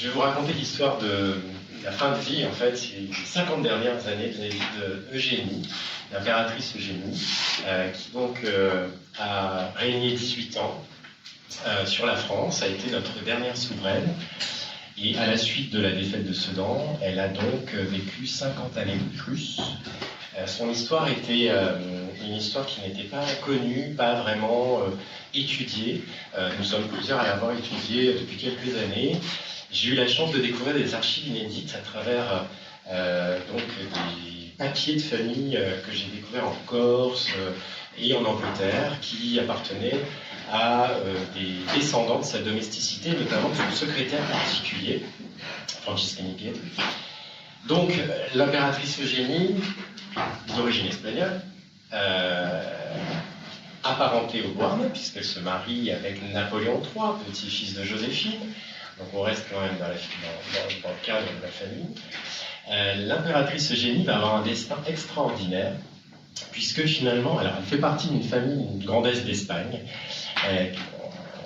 Je vais vous raconter l'histoire de la fin de vie, en fait, c'est les 50 dernières années de la vie d'Eugénie, l'impératrice Eugénie, qui donc a régné 18 ans sur la France, a été notre dernière souveraine. Et à la suite de la défaite de Sedan, elle a donc vécu 50 années de plus. Son histoire était une histoire qui n'était pas connue, pas vraiment étudiée. Nous sommes plusieurs à l'avoir étudiée depuis quelques années. J'ai eu la chance de découvrir des archives inédites à travers donc des papiers de famille que j'ai découverts en Corse et en Angleterre, qui appartenaient à des descendants de sa domesticité, notamment de son secrétaire particulier, Francisca Miguel. Donc, l'impératrice Eugénie, d'origine espagnole, apparentée aux Beauharnais, puisqu'elle se marie avec Napoléon III, petit-fils de Joséphine. Donc on reste quand même dans le cadre de la famille. L'impératrice Eugénie va avoir un destin extraordinaire, puisque finalement, alors elle fait partie d'une famille, une grandesse d'Espagne.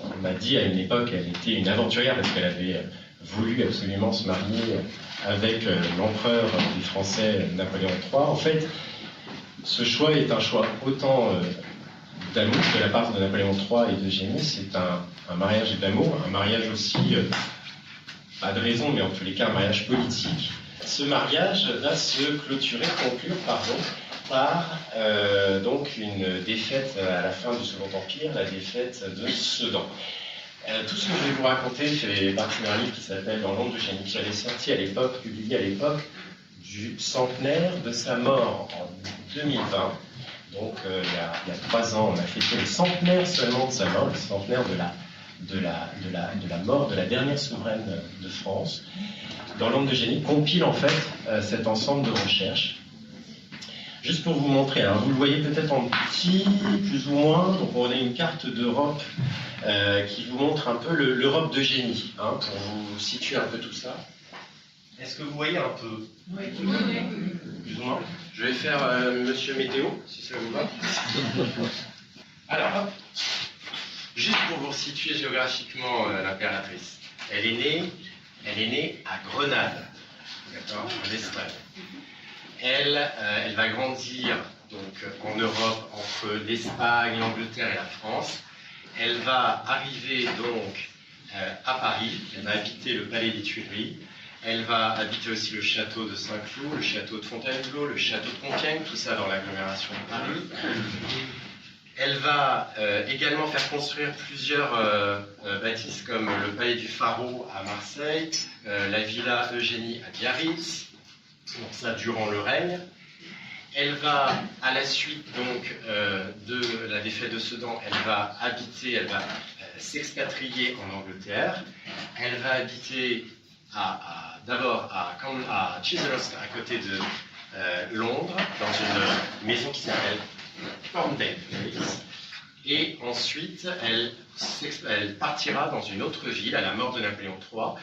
On m'a dit à une époque qu'elle était une aventurière parce qu'elle avait voulu absolument se marier avec l'empereur des Français, Napoléon III. En fait, ce choix est un choix autant d'amour de la part de Napoléon III et d'Eugénie. C'est un mariage d'amour, un mariage aussi, pas de raison, mais en tous les cas un mariage politique. Ce mariage va se conclure, par donc une défaite à la fin du Second Empire, la défaite de Sedan. Tout ce que je vais vous raconter fait partie d'un livre qui s'appelle Dans l'ombre d'Eugénie, que j'avais sorti à l'époque, publié à l'époque du centenaire de sa mort en 2020. Donc il y a 3 ans, on a fêté le centenaire seulement de sa mort, le centenaire de la mort de la dernière souveraine de France. Dans l'ombre d'Eugénie compile en fait cet ensemble de recherches. Juste pour vous montrer, alors vous le voyez peut-être en petit, plus ou moins, donc on a une carte d'Europe qui vous montre un peu l'Europe d'Eugénie, hein, pour vous situer un peu tout ça. Est-ce que vous voyez un peu? Oui. Plus ou moins. Je vais faire Monsieur Météo, si ça vous va. Alors, juste pour vous situer géographiquement l'impératrice, elle est née à Grenade, d'accord, en Espagne. Elle va grandir donc en Europe entre l'Espagne, l'Angleterre et la France. Elle va arriver donc à Paris. Elle va habiter le Palais des Tuileries. Elle va habiter aussi le château de Saint-Cloud, le château de Fontainebleau, le château de Compiègne, tout ça dans l'agglomération de Paris. Elle va également faire construire plusieurs bâtisses comme le Palais du Pharaon à Marseille, la Villa Eugénie à Biarritz, donc ça durant le règne. Elle va, à la suite donc de la défaite de Sedan, elle va s'expatrier en Angleterre. Elle va habiter d'abord à Chislehurst, à côté de Londres, dans une maison qui s'appelle Thorndale Place. Et ensuite, elle partira dans une autre ville, à la mort de Napoléon III,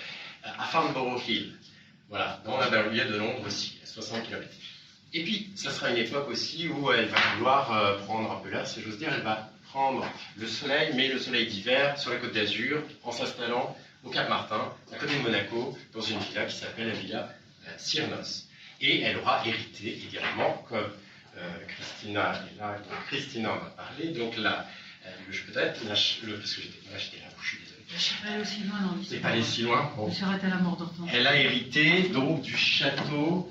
à Farnborough Hill. Voilà, dans la banlieue de Londres aussi, à 60 km. Et puis, ça sera une époque aussi où elle va vouloir prendre un peu l'air, si j'ose dire. Elle va prendre le soleil, mais le soleil d'hiver, sur la Côte d'Azur, en s'installant au Cap-Martin, à côté de Monaco, dans une villa qui s'appelle la villa Cyrnos. Et elle aura hérité également, comme Christina est là, donc Christina en a parlé, donc là, peut-être, parce que j'étais là, je suis désolé. Je ne suis pas allée aussi loin dans l'histoire. C'est pas allé si loin. Bon. Je suis arrêtée à la mort d'Hortense. Elle a hérité donc du château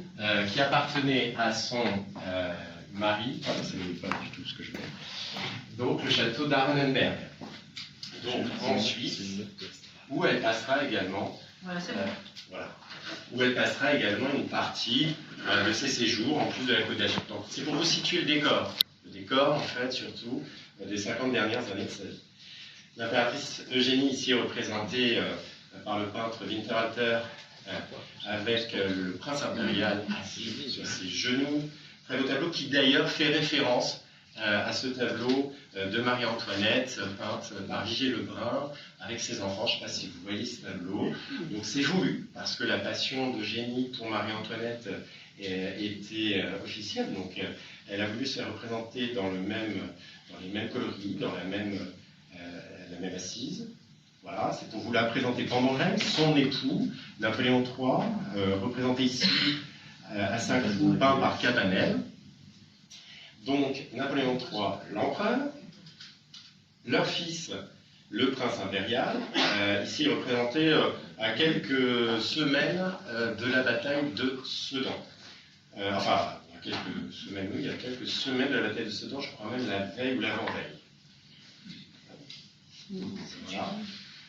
qui appartenait à son mari. Ah, c'est pas du tout ce que je veux. Donc le château d'Arnenberg. Donc en Suisse, où elle passera également. Voilà, c'est voilà. Où elle passera également une partie de ses séjours en plus de la Côte d'Azur. Donc c'est pour vous situer le décor. Le décor, en fait, surtout des 50 dernières années de sa vie. L'impératrice Eugénie, ici représentée par le peintre Winterhalter, avec le prince impérial sur ses genoux. Très beau tableau qui d'ailleurs fait référence à ce tableau de Marie-Antoinette, peinte par Vigier Lebrun, avec ses enfants. Je ne sais pas si vous voyez ce tableau. Donc c'est voulu, parce que la passion d'Eugénie pour Marie-Antoinette était officielle. Donc elle a voulu se représenter dans les mêmes coloris, dans la même assise. Voilà, on vous l'a présenté pendant le règne, son époux, Napoléon III, représenté ici à 5 coups, peint par Cabanel. Donc, Napoléon III, l'empereur, leur fils, le prince impérial, ici représenté à quelques semaines de la bataille de Sedan. Enfin, il y a quelques semaines, oui, il y a quelques semaines de la bataille de Sedan, je crois même la veille ou l'avant-veille. Voilà.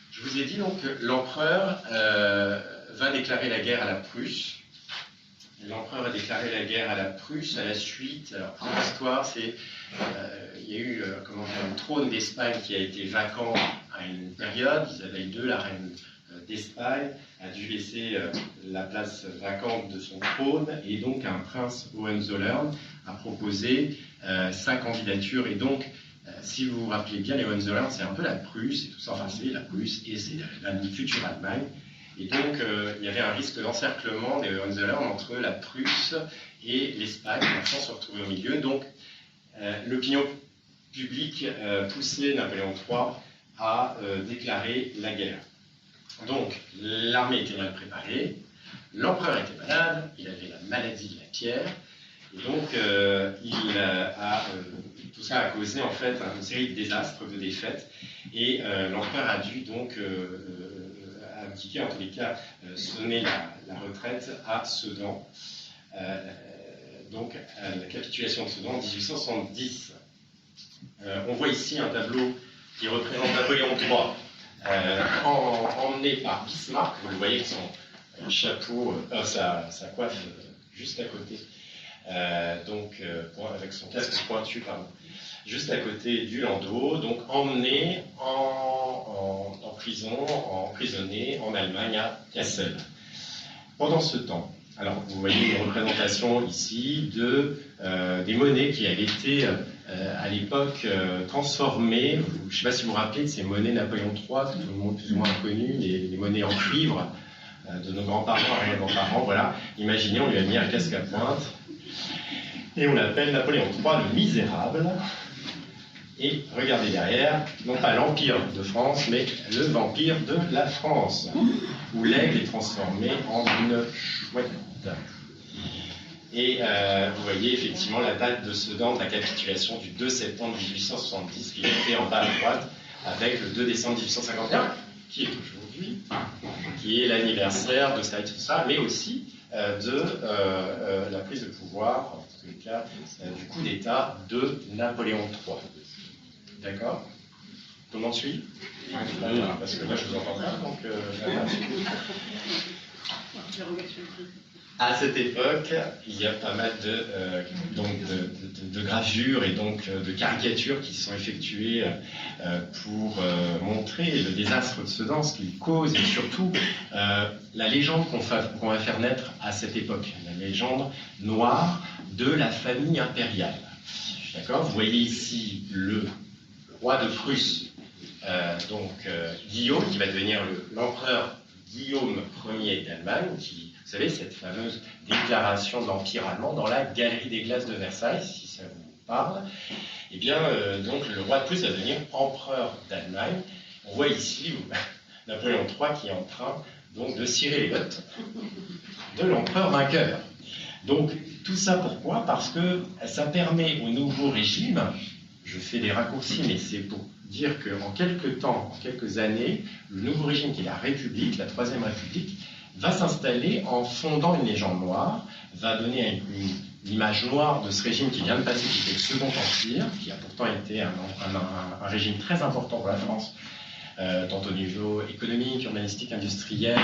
Je vous ai dit donc que l'empereur va déclarer la guerre à la Prusse. L'empereur a déclaré la guerre à la Prusse à la suite. Alors, pour l'histoire, il y a eu le trône d'Espagne qui a été vacant à une période. Isabelle II, la reine d'Espagne, a dû laisser la place vacante de son trône, et donc un prince Hohenzollern a proposé sa candidature. Et donc, si vous vous rappelez bien, les Hohenzollern, c'est un peu la Prusse et tout ça. Enfin, c'est la Prusse et c'est la future Allemagne. Et donc, il y avait un risque d'encerclement des Hohenzollern entre la Prusse et l'Espagne. La France se retrouvait au milieu. Donc, l'opinion publique poussait Napoléon III à déclarer la guerre. Donc, l'armée était mal préparée, l'empereur était malade, il avait la maladie de la pierre, et donc tout ça a causé en fait une série de désastres, de défaites, et l'empereur a dû donc abdiquer, en tous les cas sonner la retraite à Sedan, donc à la capitulation de Sedan en 1870. On voit ici un tableau qui représente Napoléon III, emmené par Bismarck. Vous le voyez avec son chapeau, sa coiffe juste à côté, avec son casque pointu, pardon, juste à côté du landau, donc emmené en prison, emprisonné en Allemagne à Kassel. Pendant ce temps, alors vous voyez une représentation ici des monnaies qui avaient été à l'époque transformées. Je ne sais pas si vous vous rappelez de ces monnaies Napoléon III, que tout le monde plus ou moins a connu, les monnaies en cuivre de nos grands-parents, arrière-grands-parents. Voilà, imaginez, on lui a mis un casque à pointe et on l'appelle Napoléon III le misérable. Et regardez derrière, non pas l'Empire de France, mais le vampire de la France, où l'aigle est transformé en une chouette. Et vous voyez effectivement la date de Sedan, de la capitulation du 2 septembre 1870, qui était en bas à droite, avec le 2 décembre 1851, qui est aujourd'hui, qui est l'anniversaire de ça, mais aussi de la prise de pouvoir, en tout cas, du coup d'État de Napoléon III. D'accord? Tout le monde suit? Parce que là, je vous entends pas, donc... À cette époque, il y a pas mal de gravures et donc de caricatures qui sont effectuées pour montrer le désastre de Sedan, ce qu'il cause, et surtout la légende qu'on va faire naître à cette époque, la légende noire de la famille impériale. D'accord? Vous voyez ici le roi de Prusse, Guillaume, qui va devenir l'empereur Guillaume Ier d'Allemagne, qui, vous savez, cette fameuse déclaration de l'Empire allemand dans la Galerie des Glaces de Versailles, si ça vous parle. Eh bien, donc, le roi de Prusse va devenir empereur d'Allemagne. On voit ici Napoléon III qui est en train donc, de cirer les bottes de l'empereur vainqueur. Donc, tout ça pourquoi? Parce que ça permet au nouveau régime, je fais des raccourcis, mais c'est pour dire qu'en quelques temps, en quelques années, le nouveau régime qui est la République, la Troisième République, va s'installer en fondant une légende noire, va donner une image noire de ce régime qui vient de passer, qui était le Second Empire, qui a pourtant été un régime très important pour la France, tant au niveau économique, urbanistique, industriel.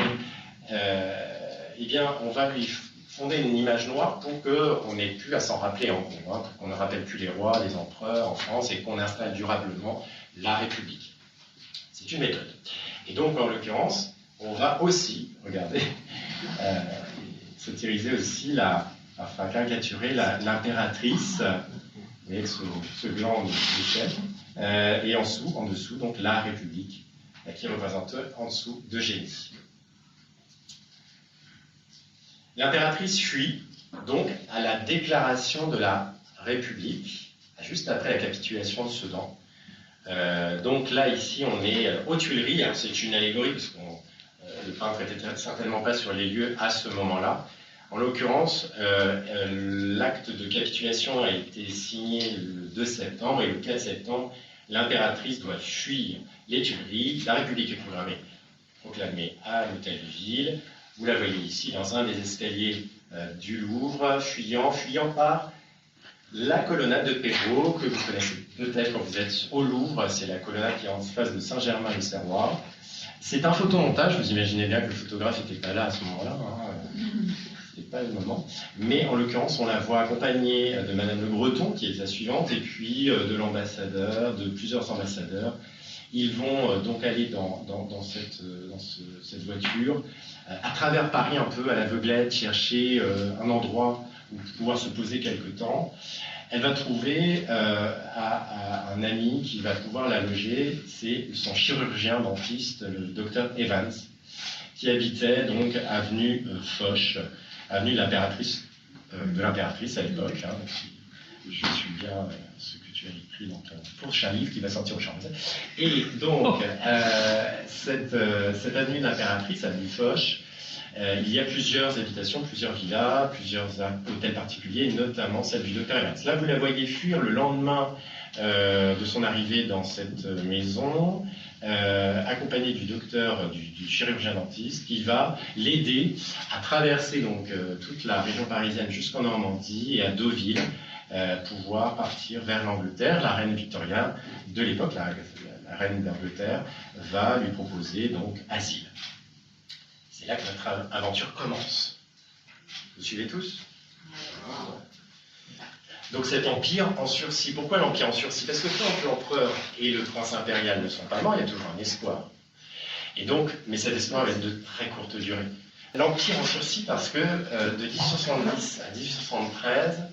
Eh bien, on va lui fonder une image noire pour qu'on n'ait plus à s'en rappeler en gros, pour qu'on ne rappelle plus les rois, les empereurs en France, et qu'on installe durablement la République. C'est une méthode. Et donc, en l'occurrence, on va aussi, regardez, satiriser aussi, caricaturer l'impératrice, avec ce gland de chef, et en dessous, donc la République, qui représente en dessous d'Eugénie. L'impératrice fuit donc à la déclaration de la République, juste après la capitulation de Sedan. Donc là, ici, on est aux Tuileries. Alors, c'est une allégorie, parce que le peintre n'était certainement pas sur les lieux à ce moment-là. En l'occurrence, l'acte de capitulation a été signé le 2 septembre, et le 4 septembre, l'impératrice doit fuir les Tuileries. La République est proclamée à l'Hôtel de Ville. Vous la voyez ici, dans un des escaliers du Louvre, fuyant par la colonnade de Perrault, que vous connaissez peut-être quand vous êtes au Louvre. C'est la colonnade qui est en face de Saint-Germain-l'Auxerrois. C'est un photomontage, vous imaginez bien que le photographe n'était pas là à ce moment-là, c'était pas le moment. Mais en l'occurrence, on la voit accompagnée de Madame Le Breton, qui est sa suivante, et puis de l'ambassadeur, de plusieurs ambassadeurs. Ils vont donc aller dans cette voiture, à travers Paris un peu, à l'aveuglette, chercher un endroit où pouvoir se poser quelque temps. Elle va trouver un ami qui va pouvoir la loger, c'est son chirurgien dentiste, le docteur Evans, qui habitait donc avenue Foch, avenue de l'impératrice à l'époque. Hein, je suis bien ce que tu as écrit dans ton prochain livre qui va sortir au Champs-Élysées. Et donc, cette avenue de l'impératrice, avenue Foch, il y a plusieurs habitations, plusieurs villas, plusieurs hôtels particuliers, notamment celle du docteur Evans. Là, vous la voyez fuir le lendemain de son arrivée dans cette maison, accompagnée du docteur, du chirurgien dentiste, qui va l'aider à traverser donc toute la région parisienne jusqu'en Normandie et à Deauville, pouvoir partir vers l'Angleterre. La reine Victoria de l'époque, la reine d'Angleterre, va lui proposer donc asile. C'est là que notre aventure commence. Vous suivez tous? Donc cet empire en sursis. Pourquoi l'empire en sursis? Parce que tant que l'empereur et le prince impérial ne sont pas morts, il y a toujours un espoir. Et donc, mais cet espoir va être de très courte durée. L'empire en sursis parce que de 1870 à 1873,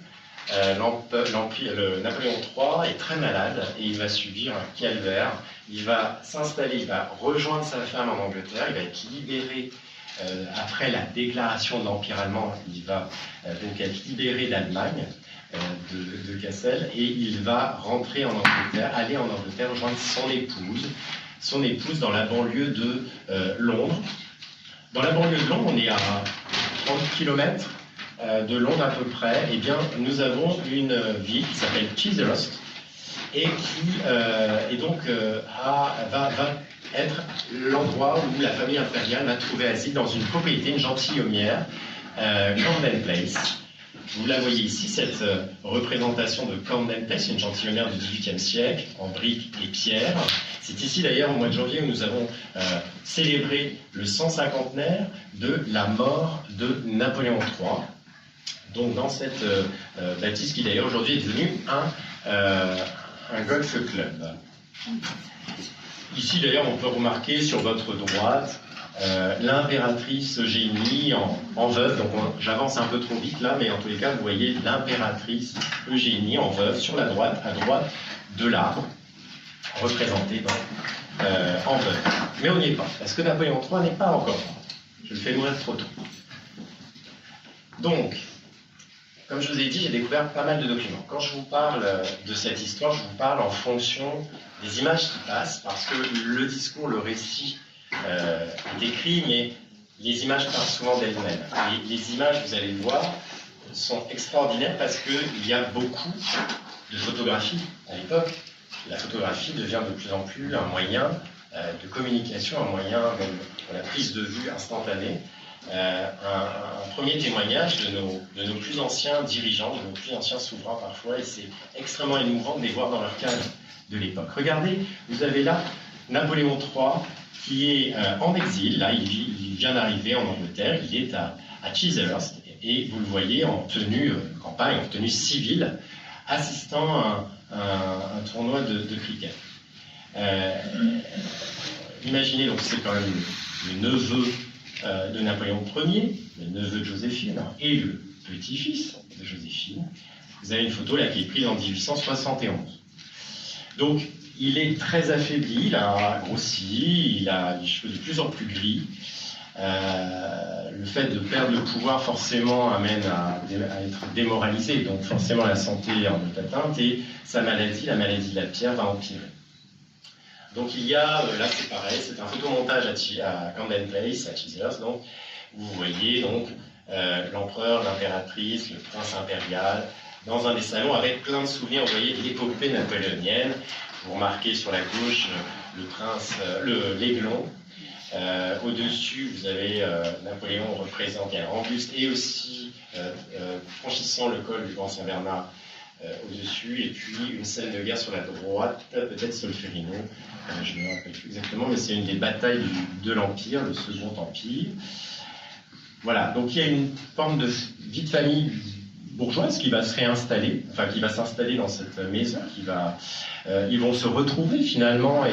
Napoléon III est très malade et il va subir un calvaire. Il va s'installer, il va rejoindre sa femme en Angleterre, il va être libéré. Après la déclaration de l'Empire allemand, il va donc être libéré d'Allemagne, de Cassel, et il va rentrer en Angleterre, aller en Angleterre rejoindre son épouse dans la banlieue de Londres. Dans la banlieue de Londres, on est à 30 km de Londres à peu près. Eh bien, nous avons une ville qui s'appelle Chislehurst et qui va être l'endroit où la famille impériale va trouver asile dans une propriété, une gentilhommière, Camden Place. Vous la voyez ici, cette représentation de Camden Place, une gentilhommière du XVIIIe siècle, en briques et pierres. C'est ici d'ailleurs, au mois de janvier, où nous avons célébré le 150aire de la mort de Napoléon III. Donc dans cette bâtisse qui d'ailleurs aujourd'hui est devenue un golf club. Ici d'ailleurs on peut remarquer sur votre droite l'impératrice Eugénie en veuve. Donc j'avance un peu trop vite là, mais en tous les cas vous voyez l'impératrice Eugénie en veuve sur la droite, à droite de l'arbre, représentée en veuve. Mais on n'y est pas, parce que Napoléon III n'est pas encore mort. Je le fais mourir trop tôt. Donc, comme je vous ai dit, j'ai découvert pas mal de documents. Quand je vous parle de cette histoire, je vous parle en fonction des images qui passent, parce que le discours, le récit est écrit, mais les images parlent souvent d'elles-mêmes. Les images, vous allez le voir, sont extraordinaires parce qu'il y a beaucoup de photographies à l'époque. La photographie devient de plus en plus un moyen de communication, un moyen de la prise de vue instantanée. Un premier témoignage de nos plus anciens dirigeants, de nos plus anciens souverains parfois, et c'est extrêmement émouvant de les voir dans leur cadre de l'époque. Regardez, vous avez là Napoléon III qui est en exil, là il vient d'arriver en Angleterre, il est à Chislehurst, et vous le voyez en tenue campagne, en tenue civile, assistant à un tournoi de cricket. Imaginez, donc c'est quand même le neveu de Napoléon Ier, le neveu de Joséphine, et le petit-fils de Joséphine. Vous avez une photo là qui est prise en 1871. Donc, il est très affaibli, il a grossi, il a les cheveux de plus en plus gris. Le fait de perdre le pouvoir forcément amène à être démoralisé, donc forcément la santé en est atteinte, et sa maladie, la maladie de la pierre, va empirer. Donc il y a, là c'est pareil, c'est un photomontage à Camden Place, à Chislehurst, donc vous voyez donc l'empereur, l'impératrice, le prince impérial, dans un des salons avec plein de souvenirs, vous voyez l'épopée napoléonienne. Vous remarquez sur la gauche l'aiglon. Au-dessus, vous avez Napoléon représenté un grand buste et aussi franchissant le col du Grand Saint-Bernard au-dessus, et puis une scène de guerre sur la droite, peut-être Solferino, je ne me rappelle plus exactement, mais c'est une des batailles de l'Empire, le Second Empire. Voilà, donc il y a une forme de vie de famille bourgeoise qui va se réinstaller, enfin qui va s'installer dans cette maison, ils vont se retrouver finalement,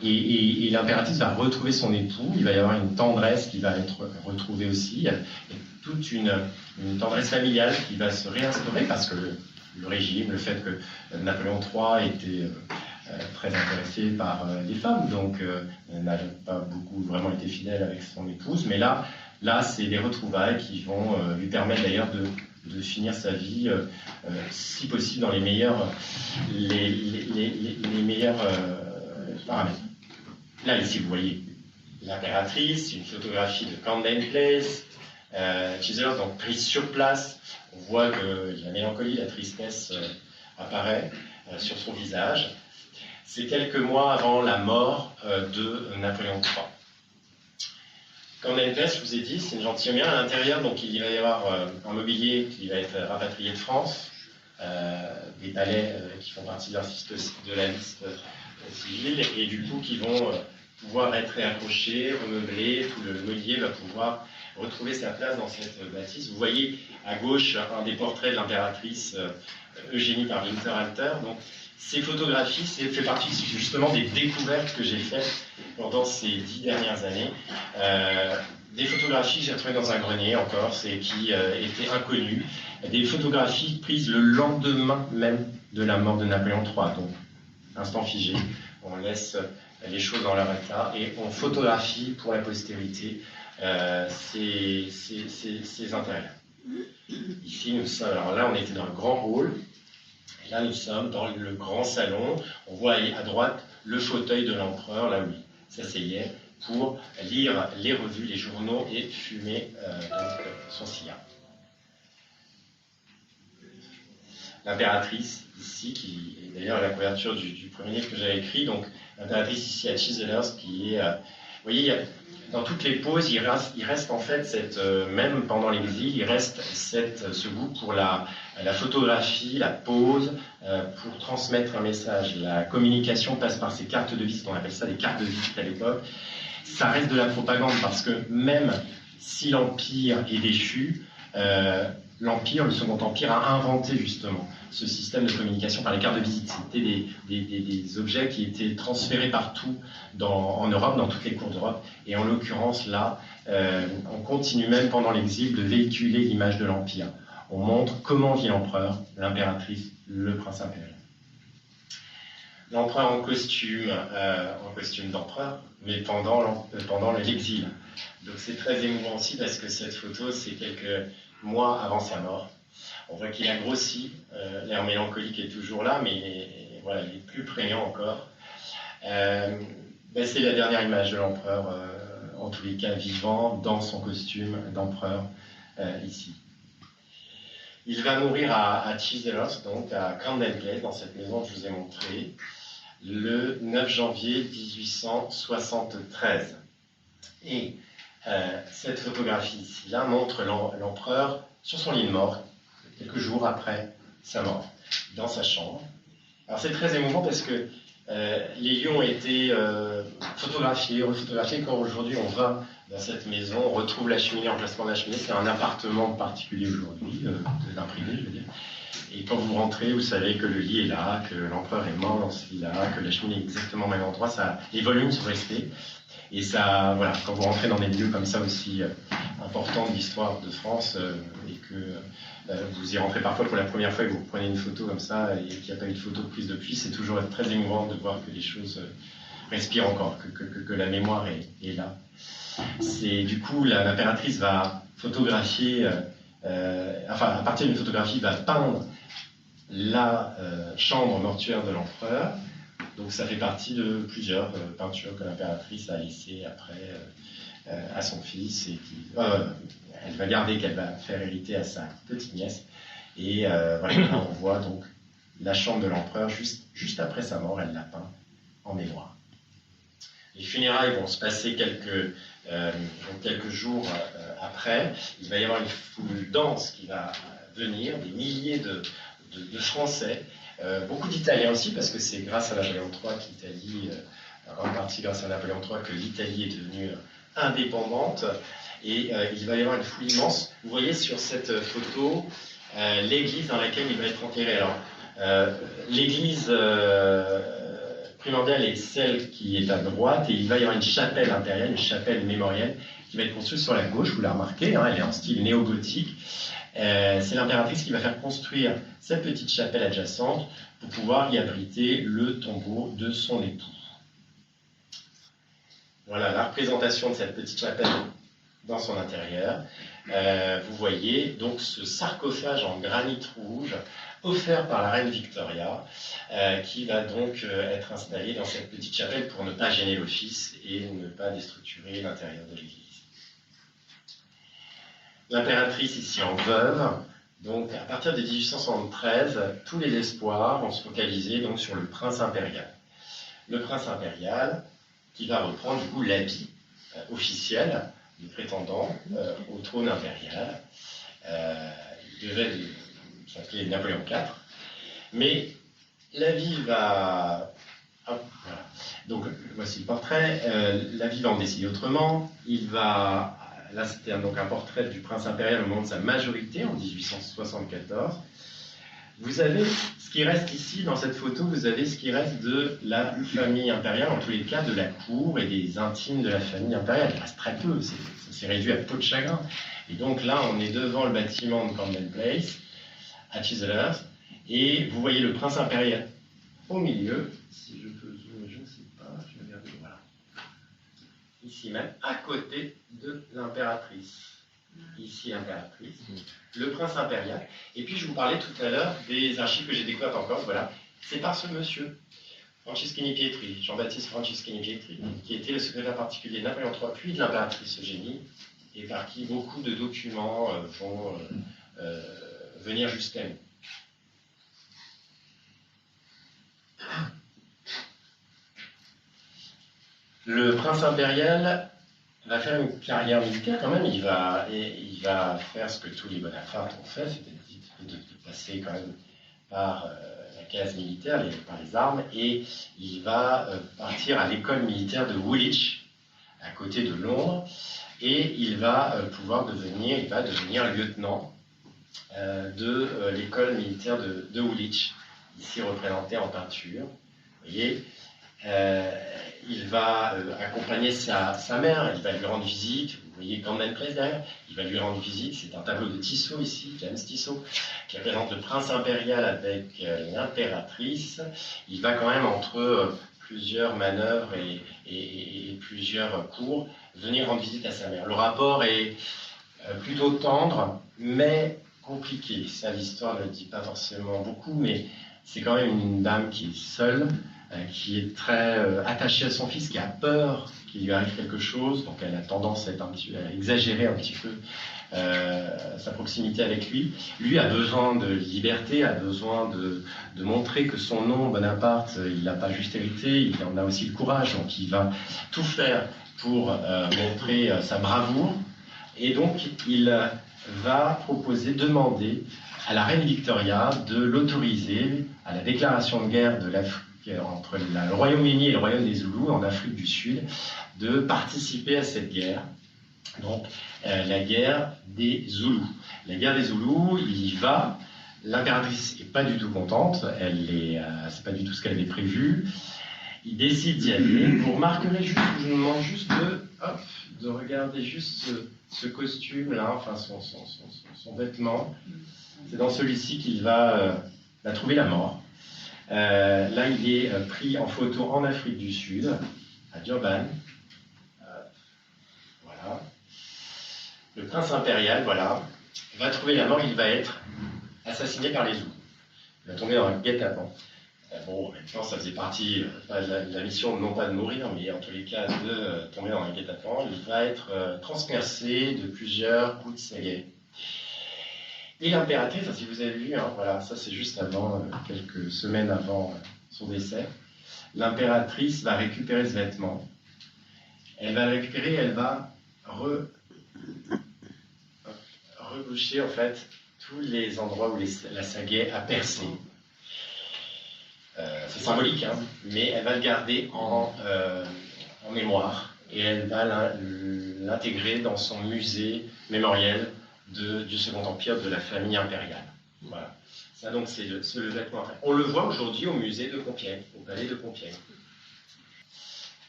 et l'impératrice va retrouver son époux, il va y avoir une tendresse qui va être retrouvée aussi, il y a toute une tendresse familiale qui va se réinstaurer parce que le régime, le fait que Napoléon III était très intéressé par les femmes, donc n'avait pas beaucoup vraiment été fidèle avec son épouse, mais là c'est des retrouvailles qui vont lui permettre d'ailleurs de finir sa vie, si possible, dans les meilleurs paramètres. Là, ici, vous voyez l'impératrice, une photographie de Camden Place, Chislehurst, donc prise sur place. On voit que la mélancolie, la tristesse apparaît sur son visage. C'est quelques mois avant la mort de Napoléon III. Camden Place, je vous ai dit, c'est une gentilhommière. À l'intérieur, donc, il va y avoir un mobilier qui va être rapatrié de France, des palais qui font partie de la liste civile, et du coup qui vont pouvoir être réaccrochés, remeublés. Tout le mobilier va pouvoir retrouver sa place dans cette bâtisse. Vous voyez à gauche un des portraits de l'impératrice Eugénie par Winterhalter. Donc, ces photographies, fait partie justement des découvertes que j'ai faites pendant ces 10 dernières années. Des photographies que j'ai trouvées dans un grenier encore, qui étaient inconnues. Des photographies prises le lendemain même de la mort de Napoléon III. Donc, instant figé, on laisse les choses dans leur état et on photographie pour la postérité ces intérieurs. Ici, nous sommes, alors là, on était dans le grand hall. Et là, nous sommes dans le grand salon. On voit à droite le fauteuil de l'empereur, là où il s'asseyait pour lire les revues, les journaux et fumer son cigare. L'impératrice, ici, qui est d'ailleurs la couverture du premier livre que j'avais écrit, donc l'impératrice ici à Chislehurst, qui est... vous voyez, dans toutes les poses, il reste en fait, même pendant l'exil, il reste ce goût pour la photographie, la pose, pour transmettre un message. La communication passe par ces cartes de visite, on appelle ça des cartes de visite à l'époque. Ça reste de la propagande parce que même si l'Empire est déchu, le Second Empire, a inventé justement ce système de communication par les cartes de visite. C'était des objets qui étaient transférés partout en Europe, dans toutes les cours d'Europe. Et en l'occurrence, là, on continue même pendant l'exil de véhiculer l'image de l'Empire. On montre comment vit l'empereur, l'impératrice, le prince impérial. L'empereur en costume d'empereur, mais pendant l'exil. Donc c'est très émouvant aussi parce que cette photo, c'est quelques mois avant sa mort. On voit qu'il a grossi, l'air mélancolique est toujours là, mais voilà, il est plus prégnant encore. C'est la dernière image de l'empereur, en tous les cas vivant, dans son costume d'empereur, ici. Il va mourir à Chislehurst, donc à Camden Place, dans cette maison que je vous ai montrée, le 9 janvier 1873. Et cette photographie ici-là montre l'empereur sur son lit de mort, quelques jours après sa mort, dans sa chambre. Alors c'est très émouvant parce que les lieux ont été photographiés, refotographiés. Quand aujourd'hui on va dans cette maison, on retrouve la cheminée, l'emplacement de la cheminée, c'est un appartement particulier aujourd'hui, d'imprimé, je veux dire. Et quand vous rentrez, vous savez que le lit est là, que l'empereur est mort dans ce lit-là, que la cheminée est exactement au même endroit, les volumes sont restés. Et ça, voilà, quand vous rentrez dans des lieux comme ça aussi importants de l'histoire de France, et que vous y rentrez parfois pour la première fois et que vous prenez une photo comme ça et qu'il n'y a pas eu de photo prise depuis, c'est toujours très émouvant de voir que les choses respirent encore, que la mémoire est là. Du coup, l'impératrice va photographier, à partir d'une photographie, va peindre la chambre mortuaire de l'empereur Donc ça fait partie de plusieurs peintures que l'impératrice a laissées après à son fils, et elle va garder, qu'elle va faire hériter à sa petite nièce. Et voilà, là, on voit donc la chambre de l'empereur juste après sa mort, elle l'a peint en mémoire. Les funérailles vont se passer quelques jours après. Il va y avoir une foule dense qui va venir, des milliers de Français, beaucoup d'Italiens aussi, parce que c'est grâce à Napoléon III qu'Italie, en partie grâce à Napoléon III, que l'Italie est devenue indépendante. Et il va y avoir une foule immense. Vous voyez sur cette photo l'église dans laquelle il va être enterré. Alors, l'église primordiale est celle qui est à droite, et il va y avoir une chapelle impériale, une chapelle mémorielle, qui va être construite sur la gauche, vous la remarquez, hein, elle est en style néo-gothique. C'est l'impératrice qui va faire construire cette petite chapelle adjacente pour pouvoir y abriter le tombeau de son époux. Voilà la représentation de cette petite chapelle dans son intérieur. Vous voyez donc ce sarcophage en granit rouge offert par la reine Victoria, qui va donc être installé dans cette petite chapelle pour ne pas gêner l'office et ne pas déstructurer l'intérieur de l'église. L'impératrice ici en veuve, donc à partir de 1873, tous les espoirs vont se focaliser donc sur le prince impérial. Le prince impérial qui va reprendre du coup l'habit officiel du prétendant au trône impérial. Il devait s'appeler Napoléon IV, mais la vie va... Hop, voilà. Donc voici le portrait. La vie va en décider autrement. Il va... Là, c'était donc un portrait du prince impérial au moment de sa majorité, en 1874. Vous avez ce qui reste ici, dans cette photo, vous avez ce qui reste de la famille impériale, en tous les cas de la cour et des intimes de la famille impériale. Il reste très peu, c'est réduit à peau de chagrin. Et donc là, on est devant le bâtiment de Camden Place, à Chislehurst, et vous voyez le prince impérial au milieu. Si je peux zoomer, je ne sais pas, je vais regarder, voilà. Ici même, à côté de l'impératrice. Ici, l'impératrice. Le prince impérial. Et puis, je vous parlais tout à l'heure des archives que j'ai découvertes en Corse. Voilà, c'est par ce monsieur, Franceschini Pietri, Jean-Baptiste Franceschini Pietri, qui était le secrétaire particulier de Napoléon III, puis de l'impératrice Eugénie, et par qui beaucoup de documents vont venir jusqu'à nous. Le prince impérial va faire une carrière militaire quand même. Il va faire ce que tous les Bonaparte ont fait, c'est-à-dire de passer quand même par la case militaire, par les armes, et il va partir à l'école militaire de Woolwich, à côté de Londres, et il va devenir lieutenant de l'école militaire de Woolwich, ici représenté en peinture. Vous voyez, il va accompagner sa mère, il va lui rendre visite. Vous voyez Camden Place derrière, il va lui rendre visite. C'est un tableau de Tissot ici, James Tissot, qui représente le prince impérial avec l'impératrice. Il va quand même, entre plusieurs manœuvres et plusieurs cours, venir rendre visite à sa mère. Le rapport est plutôt tendre, mais compliqué. Ça, l'histoire ne le dit pas forcément beaucoup, mais c'est quand même une dame qui est seule, qui est très attachée à son fils, qui a peur qu'il lui arrive quelque chose, donc elle a tendance à exagérer un petit peu sa proximité avec lui. Lui a besoin de liberté, a besoin de montrer que son nom, Bonaparte, il l'a pas juste hérité, il en a aussi le courage, donc il va tout faire pour montrer sa bravoure, et donc il va demander à la reine Victoria de l'autoriser à la déclaration de guerre de l'Afrique entre le Royaume-Uni et le Royaume des Zoulous en Afrique du Sud, de participer à cette guerre, donc la guerre des Zoulous. La guerre des Zoulous, il y va, l'impératrice n'est pas du tout contente, c'est pas du tout ce qu'elle avait prévu, il décide d'y aller. Vous remarquerez juste, je vous demande juste de regarder juste ce costume-là, enfin son vêtement. C'est dans celui-ci qu'il va trouver la mort. Là, il est pris en photo en Afrique du Sud, à Durban. Voilà. Le prince impérial, voilà, va trouver la mort. Il va être assassiné par les Zoulous. Il va tomber dans un guet-apens. Bon, en même temps, ça faisait partie pas de la mission, non pas de mourir, mais en tous les cas de tomber dans un guet-apens. Il va être transpercé de plusieurs coups de saget. Et l'impératrice, si vous avez vu, hein, voilà, ça c'est juste avant, quelques semaines avant son décès, l'impératrice va récupérer ce vêtement. Elle va le récupérer, elle va reboucher en fait tous les endroits où la sagaie a percé. C'est symbolique, hein, mais elle va le garder en mémoire et elle va l'intégrer dans son musée mémoriel du Second Empire de la famille impériale. Voilà. Ça donc c'est le vêtement. On le voit aujourd'hui au musée de Compiègne, au palais de Compiègne.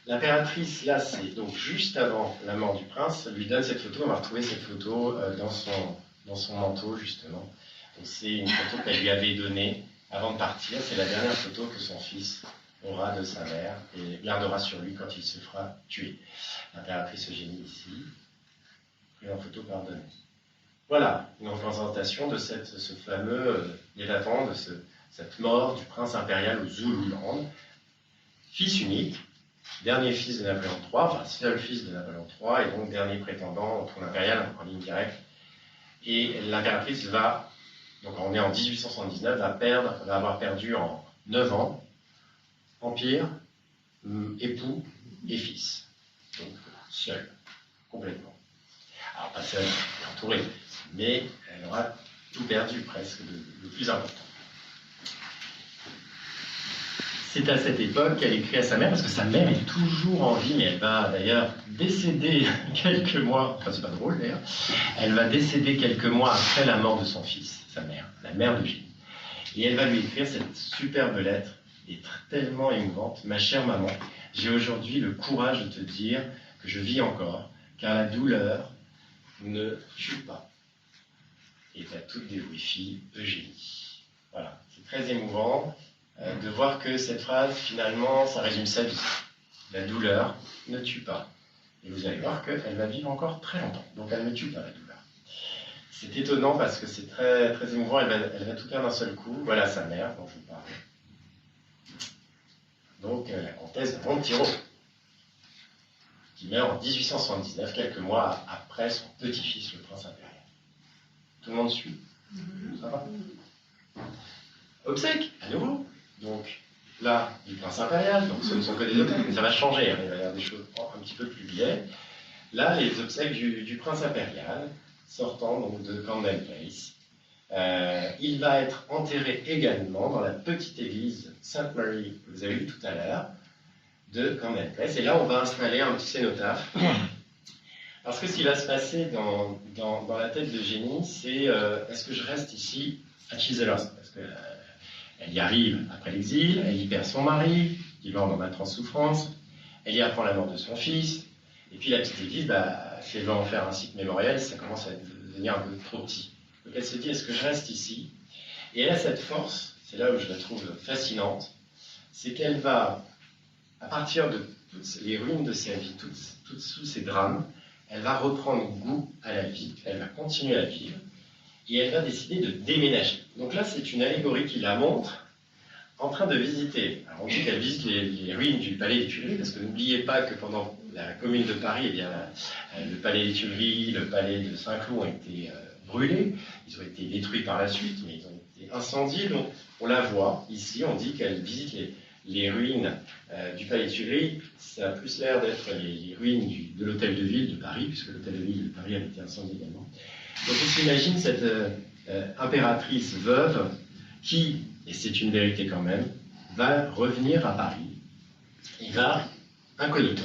L'impératrice, là, c'est donc juste avant la mort du prince, lui donne cette photo. On va retrouver cette photo dans son manteau, justement. C'est une photo qu'elle lui avait donnée avant de partir. C'est la dernière photo que son fils aura de sa mère et gardera sur lui quand il se fera tuer. L'impératrice Eugénie ici, prise en photo pardonnée. Voilà, une représentation de ce fameux événement, de cette mort du prince impérial au Zululand, fils unique, dernier fils de Napoléon III, enfin seul fils de Napoléon III, et donc dernier prétendant au trône impérial en ligne directe. Et l'impératrice va, donc on est en 1879, va avoir perdu en 9 ans empire, époux et fils. Donc seul, complètement. Alors pas seul, entourée, mais elle aura tout perdu presque, le plus important. C'est à cette époque qu'elle écrit à sa mère, parce que sa mère est toujours en vie, mais elle va d'ailleurs décéder quelques mois, enfin c'est pas drôle d'ailleurs, elle va décéder quelques mois après la mort de son fils, sa mère, la mère de Gilles. Et elle va lui écrire cette superbe lettre, et tellement émouvante. Ma chère maman, j'ai aujourd'hui le courage de te dire que je vis encore, car la douleur ne tue pas. Et ta toute dévouée fille, Eugénie. Voilà, c'est très émouvant de voir que cette phrase, finalement, ça résume sa vie. La douleur ne tue pas. Et vous allez voir qu'elle va vivre encore très longtemps. Donc elle ne tue pas la douleur. C'est étonnant parce que c'est très, très émouvant. Elle va tout perdre d'un seul coup. Voilà sa mère dont je vous parlais. Donc la comtesse de Montiro, qui meurt en 1879, quelques mois après son petit-fils, le prince impérial. Tout le monde suit? Ça va? Obsèques, à nouveau. Donc là, du prince impérial, donc ce ne sont que des obsèques, mais ça va changer, hein, il va y avoir des choses un petit peu plus vieilles. Là, les obsèques du prince impérial, sortant donc de Camden Place. Il va être enterré également dans la petite église Sainte-Marie, que vous avez vu tout à l'heure, de Camden Place. Et là, on va installer un petit cénotaphe. Parce que ce qui va se passer dans la tête d'Eugénie, c'est est-ce que je reste ici à Chiselhurst? Parce que elle y arrive après l'exil, elle y perd son mari, qui meurt dans d'atroces souffrances, elle y apprend la mort de son fils, et puis la petite église, si elle veut en faire un site mémorial, ça commence à devenir un peu trop petit. Donc elle se dit, est-ce que je reste ici? Et elle a cette force, c'est là où je la trouve fascinante, c'est qu'elle va, à partir de toutes les ruines de sa vie, tous ces drames, elle va reprendre goût à la vie, elle va continuer à vivre, et elle va décider de déménager. Donc là, c'est une allégorie qui la montre en train de visiter. Alors on dit qu'elle visite les ruines du palais des Tuileries, parce que n'oubliez pas que pendant la Commune de Paris, eh bien, le palais des Tuileries, le palais de Saint-Cloud ont été brûlés, ils ont été détruits par la suite, mais ils ont été incendiés. Donc on la voit ici, on dit qu'elle visite les ruines du palais des Tuileries. Ça a plus l'air d'être les ruines de l'hôtel de ville de Paris, puisque l'hôtel de ville de Paris avait été incendié également. Donc on s'imagine cette impératrice veuve qui, et c'est une vérité quand même, va revenir à Paris et va, incognito,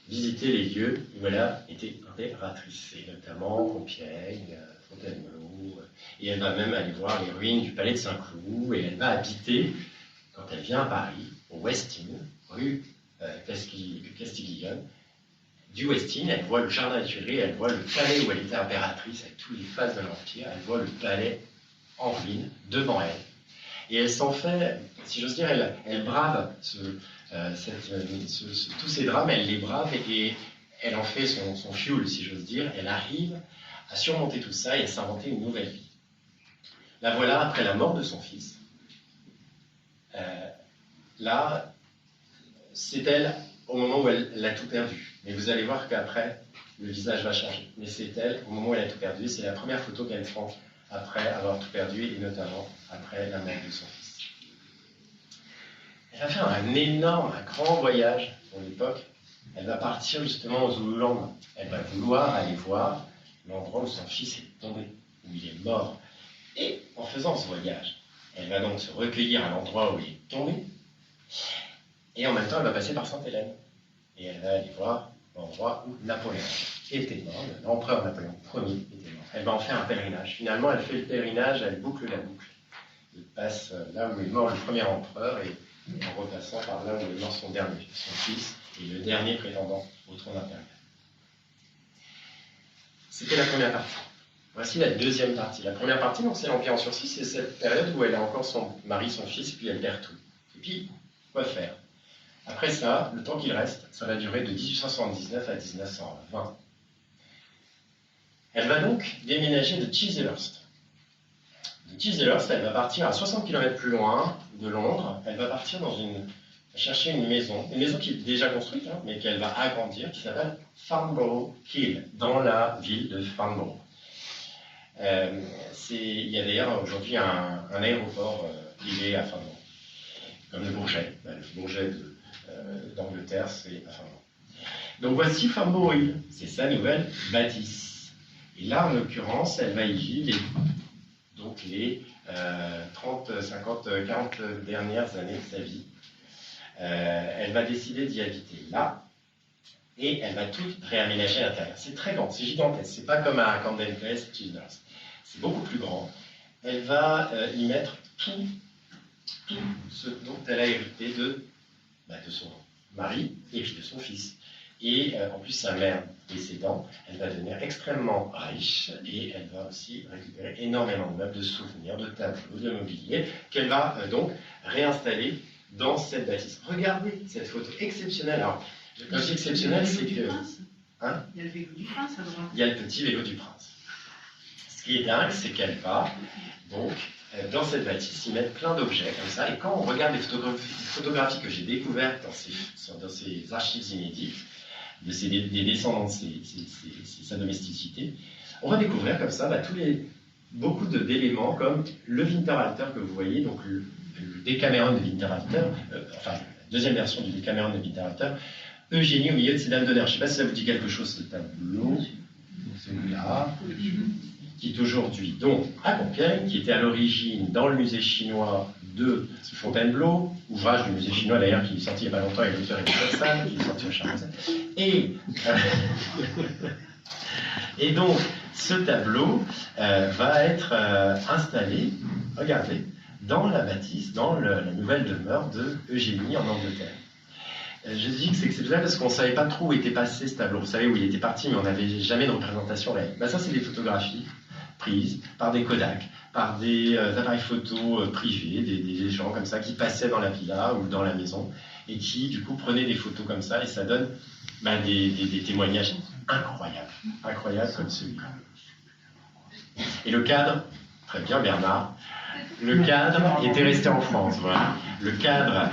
visiter les lieux où elle a été impératrice, et notamment Compiègne, Fontainebleau, et elle va même aller voir les ruines du palais de Saint-Cloud, et elle va habiter, quand elle vient à Paris, au West Inn, rue Castiglione. Du West Inn, elle voit le jardin des Tuileries, elle voit le palais où elle était impératrice, avec toutes les phases de l'Empire, elle voit le palais en ruine devant elle. Et elle s'en fait, si j'ose dire, elle brave tous ces drames, elle les brave et elle en fait son fuel, si j'ose dire. Elle arrive à surmonter tout ça et à s'inventer une nouvelle vie. La voilà après la mort de son fils. là, c'est elle au moment où elle a tout perdu. Mais vous allez voir qu'après, le visage va changer. Mais c'est elle au moment où elle a tout perdu. C'est la première photo qu'elle prend après avoir tout perdu, et notamment après la mort de son fils. Elle va faire un grand voyage pour l'époque. Elle va partir justement au Zululand. Elle va vouloir aller voir l'endroit où son fils est tombé, où il est mort. Et en faisant ce voyage, elle va donc se recueillir à l'endroit où il est tombé. Et en même temps, elle va passer par Sainte-Hélène. Et elle va aller voir l'endroit où Napoléon était mort, l'empereur Napoléon Ier était mort. Elle va en faire un pèlerinage. Finalement, elle fait le pèlerinage, elle boucle la boucle. Elle passe là où est mort le premier empereur et en repassant par là où est mort son dernier, son fils, et le dernier prétendant au trône impérial. C'était la première partie. Voici la deuxième partie. La première partie, donc, c'est l'Empire en sursis, c'est cette période où elle a encore son mari, son fils, puis elle perd tout. Et puis, quoi faire? Après ça, le temps qu'il reste, ça va durer de 1879 à 1920. Elle va donc déménager de Chislehurst. De Chislehurst, elle va partir à 60 km plus loin de Londres. Elle va partir chercher une maison qui est déjà construite, hein, mais qu'elle va agrandir, qui s'appelle Farnborough Hill, dans la ville de Farnborough. Il y a d'ailleurs aujourd'hui un aéroport privé à Farnborough, comme le Bourget. Le Bourget d'Angleterre, c'est à Farnborough. Donc voici Farnborough Hill, c'est sa nouvelle bâtisse. Et là, en l'occurrence, elle va y vivre les 30, 50, 40 dernières années de sa vie. Elle va décider d'y habiter là, et elle va tout réaménager à l'intérieur. C'est très grand, c'est gigantesque, c'est pas comme à Camden Place, Chislehurst. C'est beaucoup plus grand. Elle va y mettre tout ce dont elle a hérité de son mari et puis de son fils. Et en plus, sa mère décédant, elle va devenir extrêmement riche et elle va aussi récupérer énormément de meubles, de souvenirs, de tableaux, de mobilier qu'elle va donc réinstaller dans cette bâtisse. Regardez cette photo exceptionnelle. Alors, quand je dis exceptionnelle, c'est que... Hein, il y a le vélo du prince à droite. Il y a le petit vélo du prince. Ce qui est dingue, c'est qu'elle va donc dans cette bâtisse y mettre plein d'objets comme ça. Et quand on regarde les photographies que j'ai découvertes dans ces archives inédites, des descendants de sa domesticité, on va découvrir comme ça beaucoup d'éléments comme le Winterhalter que vous voyez, donc le Decameron de Winterhalter, enfin la deuxième version du Decameron de Winterhalter, Eugénie au milieu de ses dames d'honneur. Je ne sais pas si ça vous dit quelque chose, ce tableau, celui-là, qui est aujourd'hui donc à Compiègne, qui était à l'origine dans le musée chinois de Fontainebleau, ouvrage du musée chinois d'ailleurs qui est sorti il n'y a pas longtemps avec l'auteur Salle, qui est sorti au Charles. Et donc, ce tableau va être installé, regardez, dans la bâtisse, dans la nouvelle demeure de Eugénie en Angleterre. Je dis que c'est exceptionnel parce qu'on ne savait pas trop où était passé ce tableau. Vous savez où il était parti, mais on n'avait jamais de représentation réelle. Ça, c'est des photographies prises par des Kodak, par des appareils photo privés, des gens comme ça qui passaient dans la villa ou dans la maison et qui, du coup, prenaient des photos comme ça et ça donne des témoignages incroyables comme celui-là. Et le cadre, très bien Bernard, le cadre était resté en France, voilà. Le cadre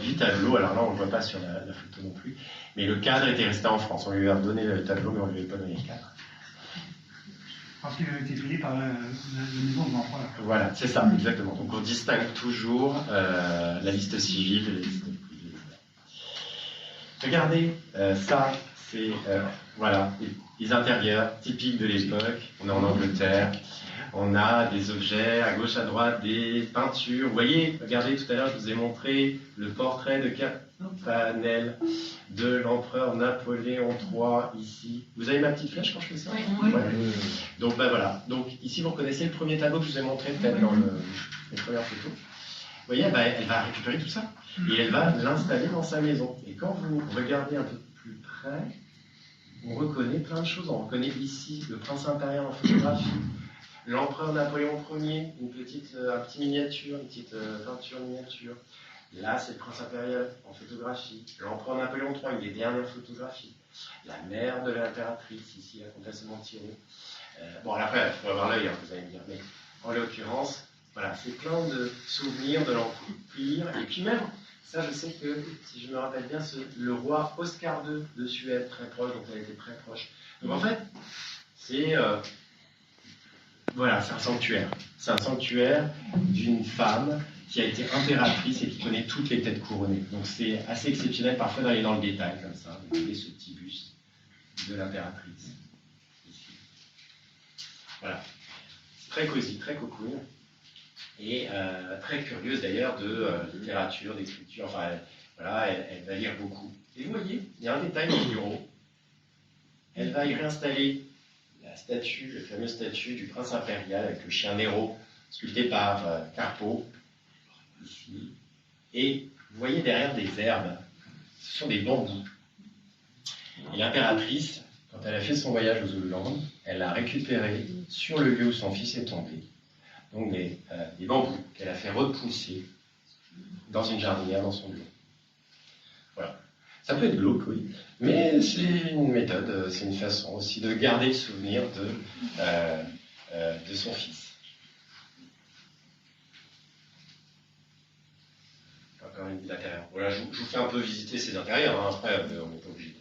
du tableau, alors là on ne le voit pas sur la photo non plus, mais le cadre était resté en France. On lui a donné le tableau, mais on ne lui avait pas donné le cadre. Parce qu'il avait été payé par la maison de l'empereur. Voilà, c'est ça, exactement. Donc on distingue toujours la liste civile de la liste privée. Regardez, ça, c'est voilà, les intérieurs typiques de l'époque. On est en Angleterre. On a des objets à gauche, à droite, des peintures. Vous voyez, regardez, tout à l'heure, je vous ai montré le portrait de Campanelle de l'empereur Napoléon III, ici. Vous avez ma petite flèche quand je fais ça? Oui. Ouais. Donc, voilà. Donc, ici, vous reconnaissez le premier tableau que je vous ai montré, peut-être, dans les premières photos. Vous voyez, elle va récupérer tout ça. Et elle va l'installer dans sa maison. Et quand vous regardez un peu plus près, on reconnaît plein de choses. On reconnaît ici le prince impérial en photographie. L'empereur Napoléon Ier, un petit miniature, une petite peinture miniature. Là, c'est le prince impérial en photographie. L'empereur Napoléon III, une des dernières photographies. La mère de l'impératrice, ici, la comtesse de Montiero. Bon, après, il faut avoir l'œil, hein, vous allez me dire. Mais en l'occurrence, voilà, c'est plein de souvenirs de l'Empire. Et puis même, Ça, je sais que, si je me rappelle bien, le roi Oscar II de Suède, très proche, donc elle était très proche. Donc en fait, c'est voilà, c'est un sanctuaire. C'est un sanctuaire d'une femme qui a été impératrice et qui connaît toutes les têtes couronnées. Donc c'est assez exceptionnel parfois d'aller dans le détail comme ça, de trouver ce petit buste de l'impératrice. Voilà. C'est très cosy, très cocoon. Et très curieuse d'ailleurs de littérature, d'écriture. Enfin, voilà, elle va lire beaucoup. Et vous voyez, il y a un détail dans le bureau. Elle va y réinstaller la statue, la fameuse statue du prince impérial avec le chien Nero, sculpté par Carpo, ici. Et vous voyez derrière des herbes, ce sont des bambous. Et l'impératrice, quand elle a fait son voyage aux Zululand, elle a récupéré sur le lieu où son fils est tombé, donc des bambous qu'elle a fait repousser dans une jardinière dans son bureau. Voilà. Ça peut être glauque, oui, mais c'est une méthode, c'est une façon aussi de garder le souvenir de son fils. Encore une vue d'intérieur. Voilà, je vous fais un peu visiter ces intérieurs, hein. Après on n'est pas obligé de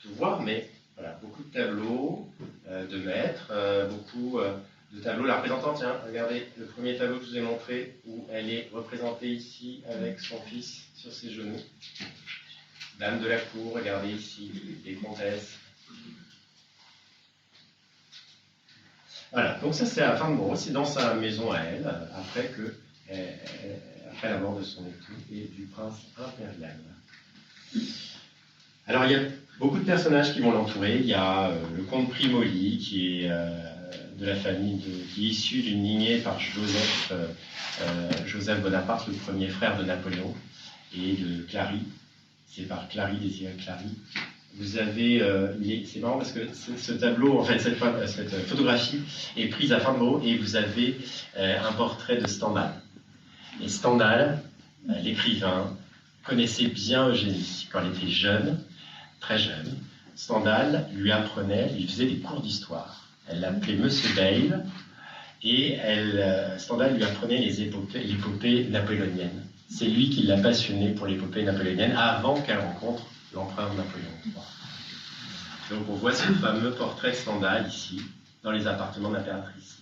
tout voir, mais voilà, beaucoup de tableaux de maîtres, beaucoup de tableaux. La représentante, tiens, regardez le premier tableau que je vous ai montré, où elle est représentée ici avec son fils sur ses genoux. Dame de la cour, regardez ici, les comtesses. Voilà, donc ça c'est à Farnborough, c'est dans sa maison à elle, après la mort de son époux et du prince impérial. Alors il y a beaucoup de personnages qui vont l'entourer. Il y a le comte Primoli, qui est de la famille, qui est issu d'une lignée par Joseph Bonaparte, le premier frère de Napoléon, et de Clary. C'est par Clary, Désiré Clary. Vous avez, c'est marrant parce que ce tableau, en fait, cette photographie est prise à Farnborough et vous avez un portrait de Stendhal. Et Stendhal, l'écrivain, connaissait bien Eugénie. Quand elle était jeune, très jeune, Stendhal lui faisait des cours d'histoire. Elle l'appelait Monsieur Dale et Stendhal lui apprenait les épopées napoléoniennes. C'est lui qui l'a passionné pour l'épopée napoléonienne avant qu'elle rencontre l'empereur Napoléon III. Donc on voit ce fameux portrait de Stendhal ici, dans les appartements de l'impératrice.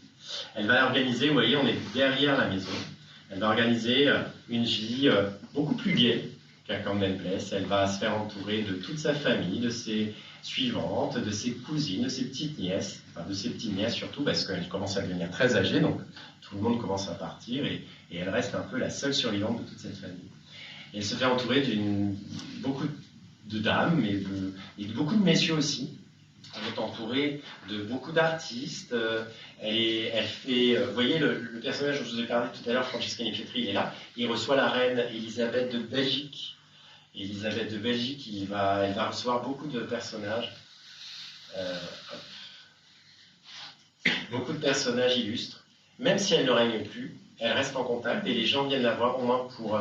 Elle va organiser, vous voyez, on est derrière la maison, elle va organiser une vie beaucoup plus gaie qu'à Camden Place. Elle va se faire entourer de toute sa famille, de ses suivantes, de ses cousines, de ses petites nièces, enfin de ses petites nièces surtout, parce qu'elle commence à devenir très âgée, donc tout le monde commence à partir, et elle reste un peu la seule survivante de toute cette famille. Et elle se fait entourer beaucoup de dames et de beaucoup de messieurs aussi. Elle est entourée de beaucoup d'artistes. Elle fait, vous voyez, le personnage dont je vous ai parlé tout à l'heure, Franceschini Pietri, il est là. Il reçoit la reine Elisabeth de Belgique. Elisabeth de Belgique, elle va recevoir beaucoup de personnages. Beaucoup de personnages illustres. Même si elle ne règne plus, elle reste en contact et les gens viennent la voir au moins pour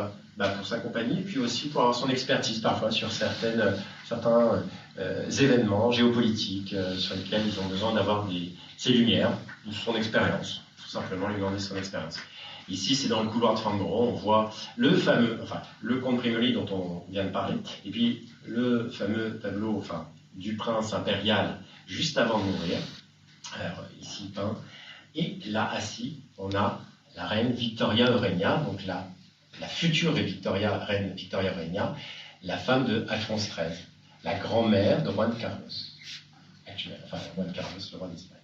sa compagnie et puis aussi pour avoir son expertise parfois sur certains événements géopolitiques sur lesquels ils ont besoin d'avoir ses lumières ou son expérience, tout simplement lui demander son expérience. Ici, c'est dans le couloir de Farnborough, on voit le comte Primoli dont on vient de parler, et puis le fameux tableau du prince impérial juste avant de mourir, alors, ici peint, et là, assis, on a la reine Victoria Eugenia, donc la future reine Victoria Eugenia, la femme de Alphonse XIII, la grand-mère de Juan Carlos, Juan Carlos, le roi d'Espagne.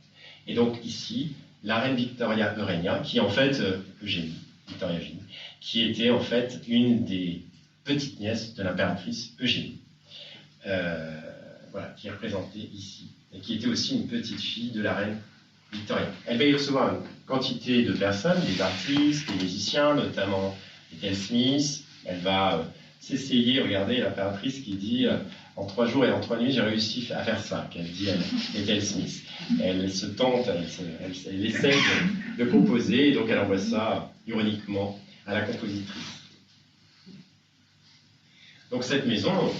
Et donc ici, la reine Victoria Eugenia, qui est en fait Victoria Eugénie, qui était en fait une des petites nièces de l'impératrice Eugénie, qui est représentée ici, et qui était aussi une petite fille de la reine Victoria. Elle va y recevoir une quantité de personnes, des artistes, des musiciens, notamment Ethel Smith. Elle va s'essayer, regardez l'impératrice qui dit en 3 jours et en 3 nuits, j'ai réussi à faire ça, qu'elle dit Ethel Smith. Elle se tente, elle essaie de composer, et donc elle envoie ça ironiquement à la compositrice. Donc cette maison,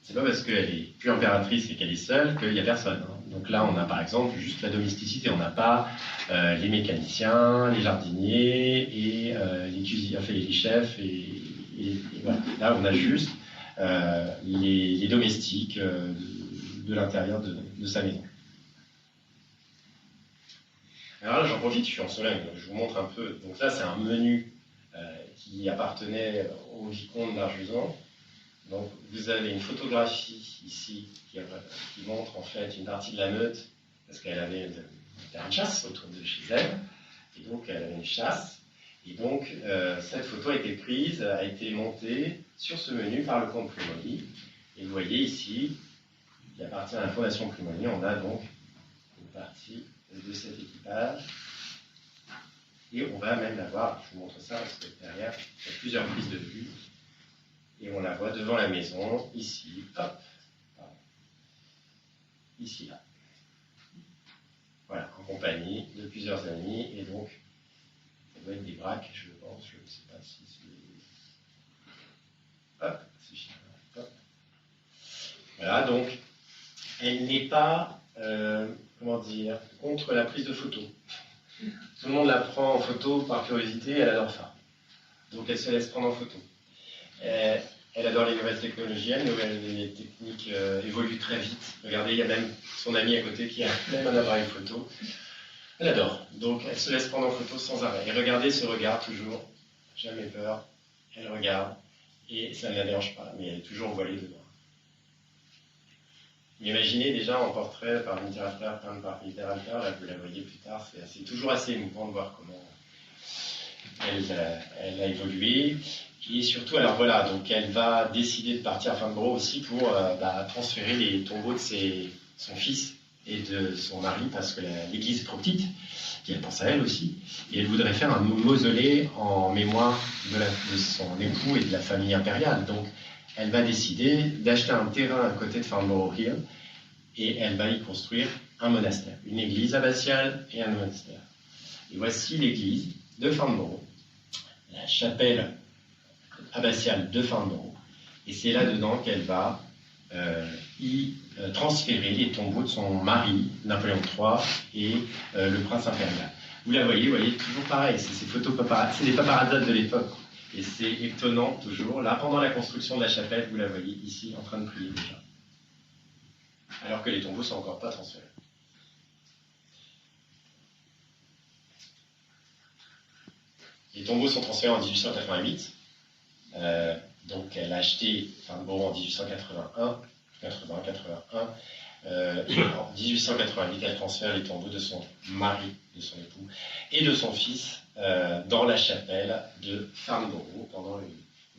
c'est pas parce qu'elle est plus impératrice et qu'elle est seule qu'il n'y a personne. Donc là, on a par exemple juste la domesticité. On n'a pas les mécaniciens, les jardiniers et les chefs et et voilà. Là, on a juste les domestiques de l'intérieur de sa maison. Alors là, j'en profite, je suis en Sologne, donc je vous montre un peu. Donc là, c'est un menu qui appartenait au vicomte d'Arjusan. Donc vous avez une photographie ici qui montre en fait une partie de la meute, parce qu'elle avait un terrain de chasse autour de chez elle, et donc elle avait une chasse. Et donc cette photo a été prise, a été montée sur ce menu par le comte Primoli. Et vous voyez ici, qui appartient à la fondation Primoli, on a donc une partie de cet équipage. Et on va même la voir, je vous montre ça parce que derrière, il y a plusieurs prises de vue. Et on la voit devant la maison, ici, hop, ici, là. Voilà, en compagnie de plusieurs amis. Et donc, ça doit être des braques, je pense, je ne sais pas si c'est... Hop, c'est chiant. Hop. Voilà, donc, elle n'est pas, comment dire, contre la prise de photo. Tout le monde la prend en photo par curiosité, elle adore ça. Donc elle se laisse prendre en photo. Elle adore les nouvelles technologies, les techniques évoluent très vite. Regardez, il y a même son ami à côté qui a même un appareil photo. Elle adore. Donc elle se laisse prendre en photo sans arrêt. Et regardez ce regard toujours, jamais peur. Elle regarde et ça ne la dérange pas, mais elle est toujours voilée de noir. Imaginez déjà en portrait par littérateur, peint par littérateur, là vous la voyez plus tard, c'est toujours assez émouvant de voir comment elle a évolué. Et surtout, alors voilà, donc elle va décider de partir à Farnborough aussi pour transférer les tombeaux de son fils et de son mari, parce que l'église est trop petite, et elle pense à elle aussi, et elle voudrait faire un mausolée en mémoire de son époux et de la famille impériale. Donc elle va décider d'acheter un terrain à côté de Farnborough Hill, et elle va y construire un monastère, une église abbatiale et un monastère. Et voici l'église de Farnborough, la chapelle abbatiale de Farnborough, et c'est là-dedans qu'elle va y transférer les tombeaux de son mari, Napoléon III, et le prince impérial. Vous la voyez, toujours pareil, c'est ces photos c'est des paparazzas de l'époque, et c'est étonnant toujours. Là, pendant la construction de la chapelle, vous la voyez ici en train de prier déjà, alors que les tombeaux ne sont encore pas transférés. Les tombeaux sont transférés en 1888. Donc elle a acheté Farnborough en 1881. Et en 1888, elle transfère les tombeaux de son mari, de son époux, et de son fils dans la chapelle de Farnborough pendant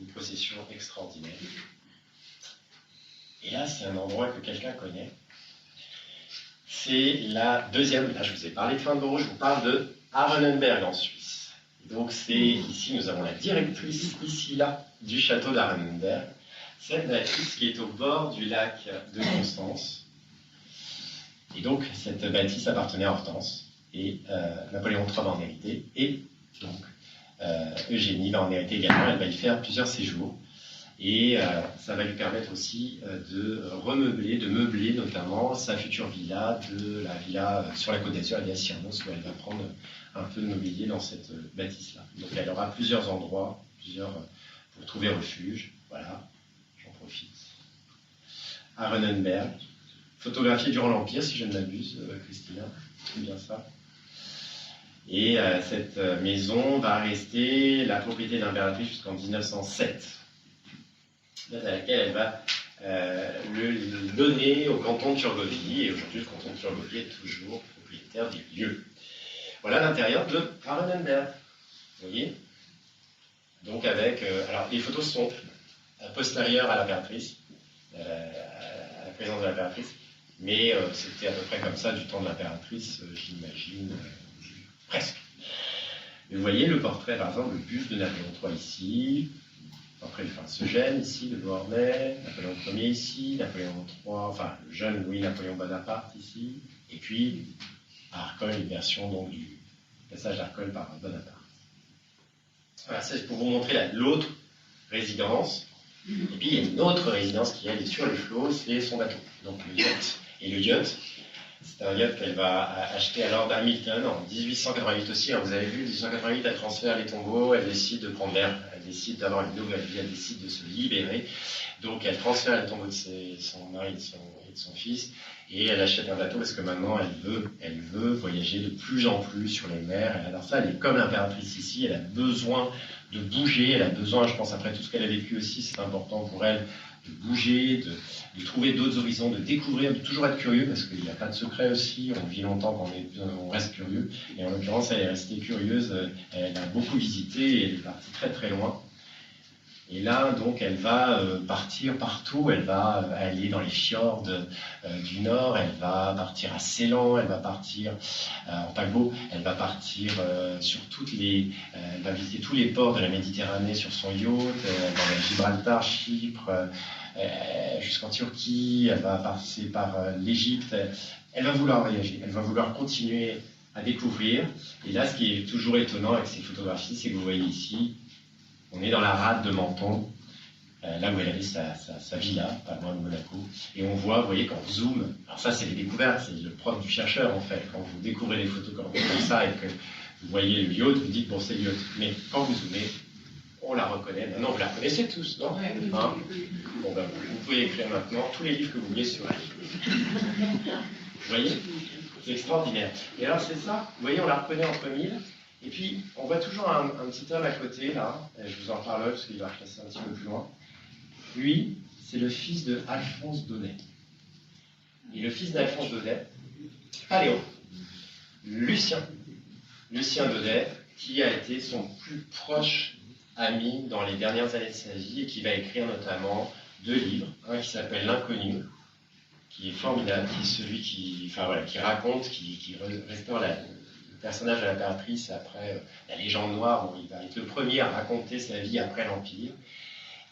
une procession extraordinaire. Et là, c'est un endroit que quelqu'un connaît. C'est la deuxième, là je vous ai parlé de Farnborough, je vous parle de Arenenberg en Suisse. Donc c'est ici, nous avons la directrice, ici, là, du château d'Arenenberg. Cette bâtisse qui est au bord du lac de Constance. Et donc cette bâtisse appartenait à Hortense, et Napoléon III va en hériter, et donc Eugénie va en hériter également. Elle va y faire plusieurs séjours. Et ça va lui permettre aussi de remeubler, de meubler notamment sa future villa, de la villa sur la Côte d'Azur, la villa Cyrnos, où elle va prendre un peu de mobilier dans cette bâtisse-là. Donc elle aura plusieurs endroits, pour trouver refuge. Voilà, j'en profite. Arenenberg, photographié durant l'Empire, si je ne m'abuse, Christina, c'est bien ça. Et cette maison va rester la propriété de l'impératrice jusqu'en 1907. À laquelle elle va le donner au canton de Turgovie, et aujourd'hui le canton de Turgovie est toujours propriétaire des lieux. Voilà l'intérieur de Arenenberg, vous voyez. Donc avec, alors les photos sont postérieures à l'impératrice, à la présence de l'impératrice, mais c'était à peu près comme ça du temps de l'impératrice, j'imagine, presque. Et vous voyez le portrait, par exemple, le buste de Napoléon III ici. Après, se gêne ici, le Beauharnais, Napoléon Ier ici, Napoléon III, enfin le jeune Louis-Napoléon Bonaparte ici, et puis à Arcole, une version donc, du passage d'Arcole par Bonaparte. Voilà, c'est pour vous montrer l'autre résidence. Et puis il y a une autre résidence qui elle est sur les flots, c'est son bateau, donc le yacht. Et le yacht, C'est un yacht qu'elle va acheter à Lord Hamilton en 1888 aussi. Alors, vous avez vu, 1888, elle transfère les tombeaux, elle décide de prendre l'air, elle décide d'avoir une nouvelle vie, elle décide de se libérer. Donc, elle transfère les tombeaux de son mari et de son fils, et elle achète un bateau parce que maintenant, elle veut voyager de plus en plus sur les mers. Elle adore ça, elle est comme l'impératrice ici, elle a besoin de bouger, elle a besoin, je pense, après tout ce qu'elle a vécu aussi, c'est important pour elle de bouger, de trouver d'autres horizons, de découvrir, de toujours être curieux, parce qu'il n'y a pas de secret aussi, on vit longtemps quand on reste curieux, et en l'occurrence, elle est restée curieuse, elle a beaucoup visité, et elle est partie très très loin. Et là, donc, elle va partir partout, elle va aller dans les fjords du Nord, elle va partir à Ceylan, elle va partir en paquebot, elle va partir elle va visiter tous les ports de la Méditerranée sur son yacht, elle va aller à Gibraltar, Chypre, jusqu'en Turquie, elle va passer par l'Égypte, elle va vouloir voyager, elle va vouloir continuer à découvrir. Et là, ce qui est toujours étonnant avec ces photographies, c'est que vous voyez ici, on est dans la rade de Menton, là où elle avait sa villa, pas loin de Monaco, et on voit, vous voyez, quand on zoome, alors ça c'est les découvertes, c'est le propre du chercheur en fait, quand vous découvrez les photos comme ça et que vous voyez le yacht, vous dites bon c'est le yacht, mais quand vous zoomez, on la reconnaît. Maintenant vous la connaissez tous, non hein? Bon, ben, vous pouvez écrire maintenant tous les livres que vous voulez sur elle. Vous voyez, c'est extraordinaire. Et alors c'est ça, vous voyez, on la reconnaît entre mille. Et puis, on voit toujours un petit homme à côté, là, et je vous en parle parce qu'il va repasser un petit peu plus loin. Lui, c'est le fils de Alphonse Daudet. Et le fils d'Alphonse Daudet, pas Léon, Lucien Daudet, qui a été son plus proche ami dans les dernières années de sa vie et qui va écrire notamment 2 livres, un qui s'appelle L'Inconnu, qui est formidable, qui est celui qui raconte, qui restaure le personnage de l'impératrice après la légende noire, où il va être le premier à raconter sa vie après l'Empire.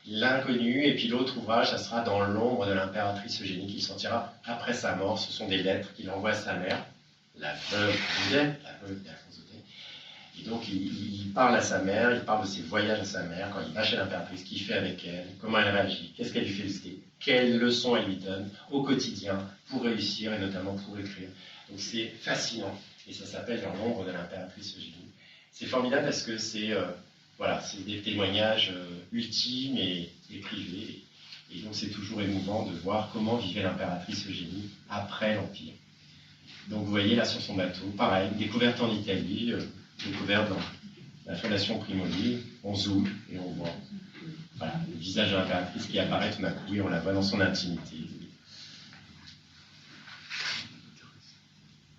L'inconnu, et puis l'autre ouvrage, ça sera Dans l'ombre de l'impératrice Eugénie, qui sortira après sa mort. Ce sont des lettres qu'il envoie à sa mère, la veuve d'Alphonse Daudet. Et donc il parle à sa mère, il parle de ses voyages à sa mère, quand il va chez l'impératrice, qu'il fait avec elle, comment elle réagit, qu'est-ce qu'elle lui fait visiter, quelles leçons elle lui donne au quotidien pour réussir et notamment pour écrire. Donc c'est fascinant. Et ça s'appelle Dans l'ombre de l'impératrice Eugénie. C'est formidable parce que c'est des témoignages ultimes et privés. Et donc c'est toujours émouvant de voir comment vivait l'impératrice Eugénie après l'Empire. Donc vous voyez là sur son bateau, pareil, découverte en Italie, découverte dans la Fondation Primoli, on zoome et on voit le visage de l'impératrice qui apparaît tout d'un coup et on la voit dans son intimité.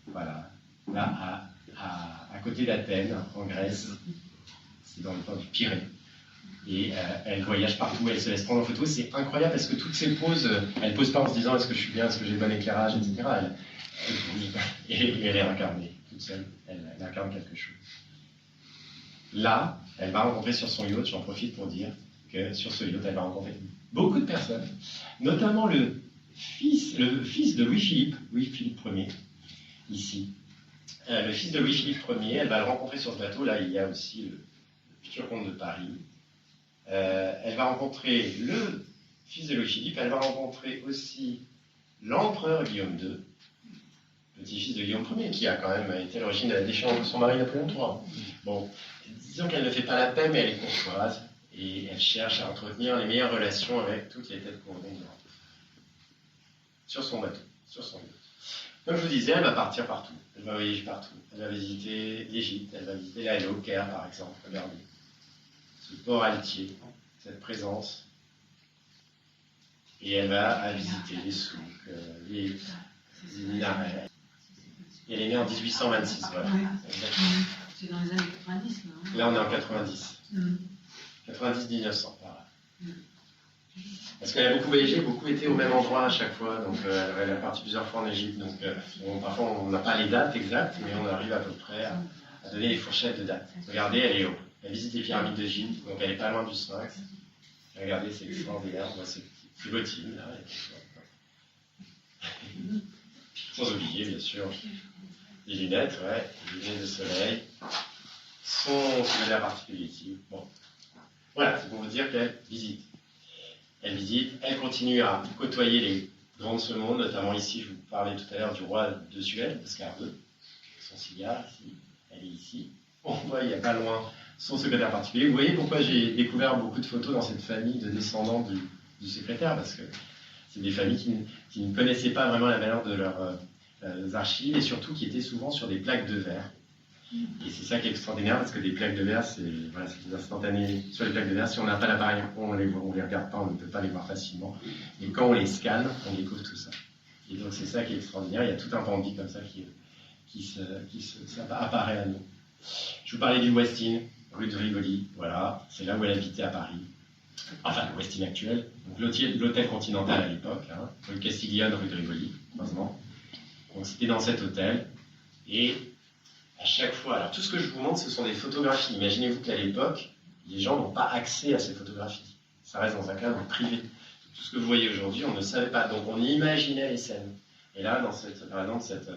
Voilà. Là, à côté d'Athènes, en Grèce, c'est dans le temps du Pirée. Et elle voyage partout, elle se laisse prendre en photo. C'est incroyable parce que toutes ces poses, elle ne pose pas en se disant est-ce que je suis bien, est-ce que j'ai le bon éclairage, etc. Elle est incarnée, toute seule, elle incarne quelque chose. Là, elle va rencontrer sur son yacht, j'en profite pour dire que sur ce yacht, elle va rencontrer beaucoup de personnes, notamment le fils de Louis-Philippe Ier, ici. Le fils de Louis-Philippe Ier, elle va le rencontrer sur ce bateau. Là, il y a aussi le futur comte de Paris. Elle va rencontrer le fils de Louis-Philippe. Elle va rencontrer aussi l'empereur Guillaume II, petit-fils de Guillaume Ier, qui a quand même été à l'origine de la déchéance de son mari Napoléon III. Bon, disons qu'elle ne fait pas la paix, mais elle est courtoise et elle cherche à entretenir les meilleures relations avec toutes les têtes couronnées de l'Europe. Sur son bateau, sur son yacht. Comme je vous disais, elle va partir partout, elle va voyager partout. Elle va visiter l'Égypte, elle va visiter l'Aïe au Caire par exemple, regardez. Ce port altier, cette présence. Et elle va visiter les souks, les minarets. Et elle est née en 1826, voilà. C'est dans les années 90, non? Là, on est en 90. 90-1900, voilà. Parce qu'elle a beaucoup voyagé, beaucoup été au même endroit à chaque fois, donc elle est partie plusieurs fois en Égypte, donc parfois on n'a pas les dates exactes, mais on arrive à peu près à donner les fourchettes de dates. Regardez, elle visite les pyramides d'Égypte, donc elle n'est pas loin du Sphinx. Regardez, c'est extraordinaire, on voit ces petits bottines là. Sans oublier, bien sûr, les lunettes, les lunettes de soleil, son cellulaire particulier ici. Bon, voilà, c'est pour vous dire qu'elle visite. Elle visite, elle continue à côtoyer les grand de ce monde, notamment ici, je vous parlais tout à l'heure du roi de Suède, Oscar II, son cigare ici, elle est ici. On voit, il n'y a pas loin, son secrétaire particulier. Vous voyez pourquoi j'ai découvert beaucoup de photos dans cette famille de descendants du secrétaire, parce que c'est des familles qui ne connaissaient pas vraiment la valeur de leurs archives, et surtout qui étaient souvent sur des plaques de verre. Et c'est ça qui est extraordinaire, parce que des plaques de verre, c'est des instantanés sur les plaques de verre. Si on n'a pas l'appareil, on les regarde pas, on ne peut pas les voir facilement. Et quand on les scanne, on découvre tout ça. Et donc c'est ça qui est extraordinaire. Il y a tout un pan de vie comme ça ça apparaît à nous. Je vous parlais du Westin, rue de Rivoli. Voilà, c'est là où elle habitait à Paris. Enfin, le Westin actuel. Donc l'hôtel Continental à l'époque, hein, rue Castiglione, rue de Rivoli, heureusement. Donc c'était dans cet hôtel. Et à chaque fois, alors tout ce que je vous montre, ce sont des photographies. Imaginez-vous qu'à l'époque, les gens n'ont pas accès à ces photographies. Ça reste dans un cadre privé. Tout ce que vous voyez aujourd'hui, on ne savait pas. Donc on imaginait les scènes. Et là, par exemple, cet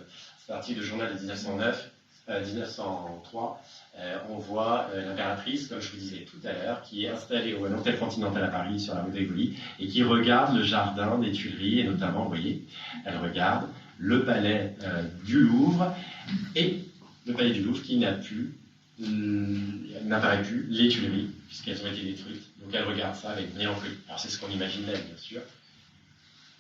article de journal de 1903, on voit l'impératrice, comme je vous disais tout à l'heure, qui est installée au Hôtel Continental à Paris, sur la rue de Rivoli, et qui regarde le jardin des Tuileries, et notamment, vous voyez, elle regarde le palais du Louvre, et le palais du Louvre qui n'apparaît plus, les Tuileries, puisqu'elles ont été détruites. Donc elle regarde ça avec mélancolie. Alors c'est ce qu'on imagine d'elle, bien sûr.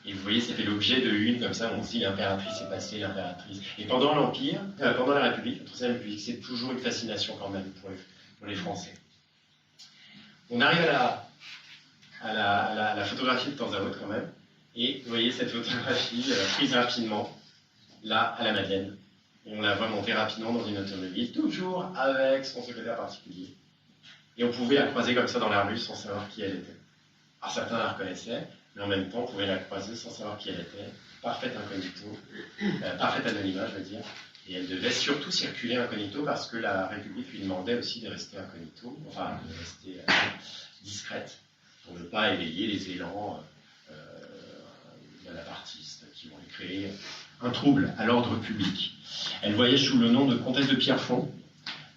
Et vous voyez, ça fait l'objet de une, comme ça, on se dit l'impératrice est passée, l'impératrice. Et pendant l'Empire, pendant la République, la Troisième République, c'est toujours une fascination quand même pour les Français. On arrive à la photographie de temps à autre quand même. Et vous voyez cette photographie prise rapidement, là, à la Madeleine. Et on la voit monter rapidement dans une automobile, toujours avec son secrétaire particulier. Et on pouvait la croiser comme ça dans la rue sans savoir qui elle était. Alors certains la reconnaissaient, mais en même temps, on pouvait la croiser sans savoir qui elle était. Parfaite incognito, parfaite anonymat, je veux dire. Et elle devait surtout circuler incognito parce que la République lui demandait aussi de rester incognito, enfin de rester discrète, pour ne pas éveiller les élans bonapartistes qui vont créer un trouble à l'ordre public. Elle voyage sous le nom de comtesse de Pierrefonds.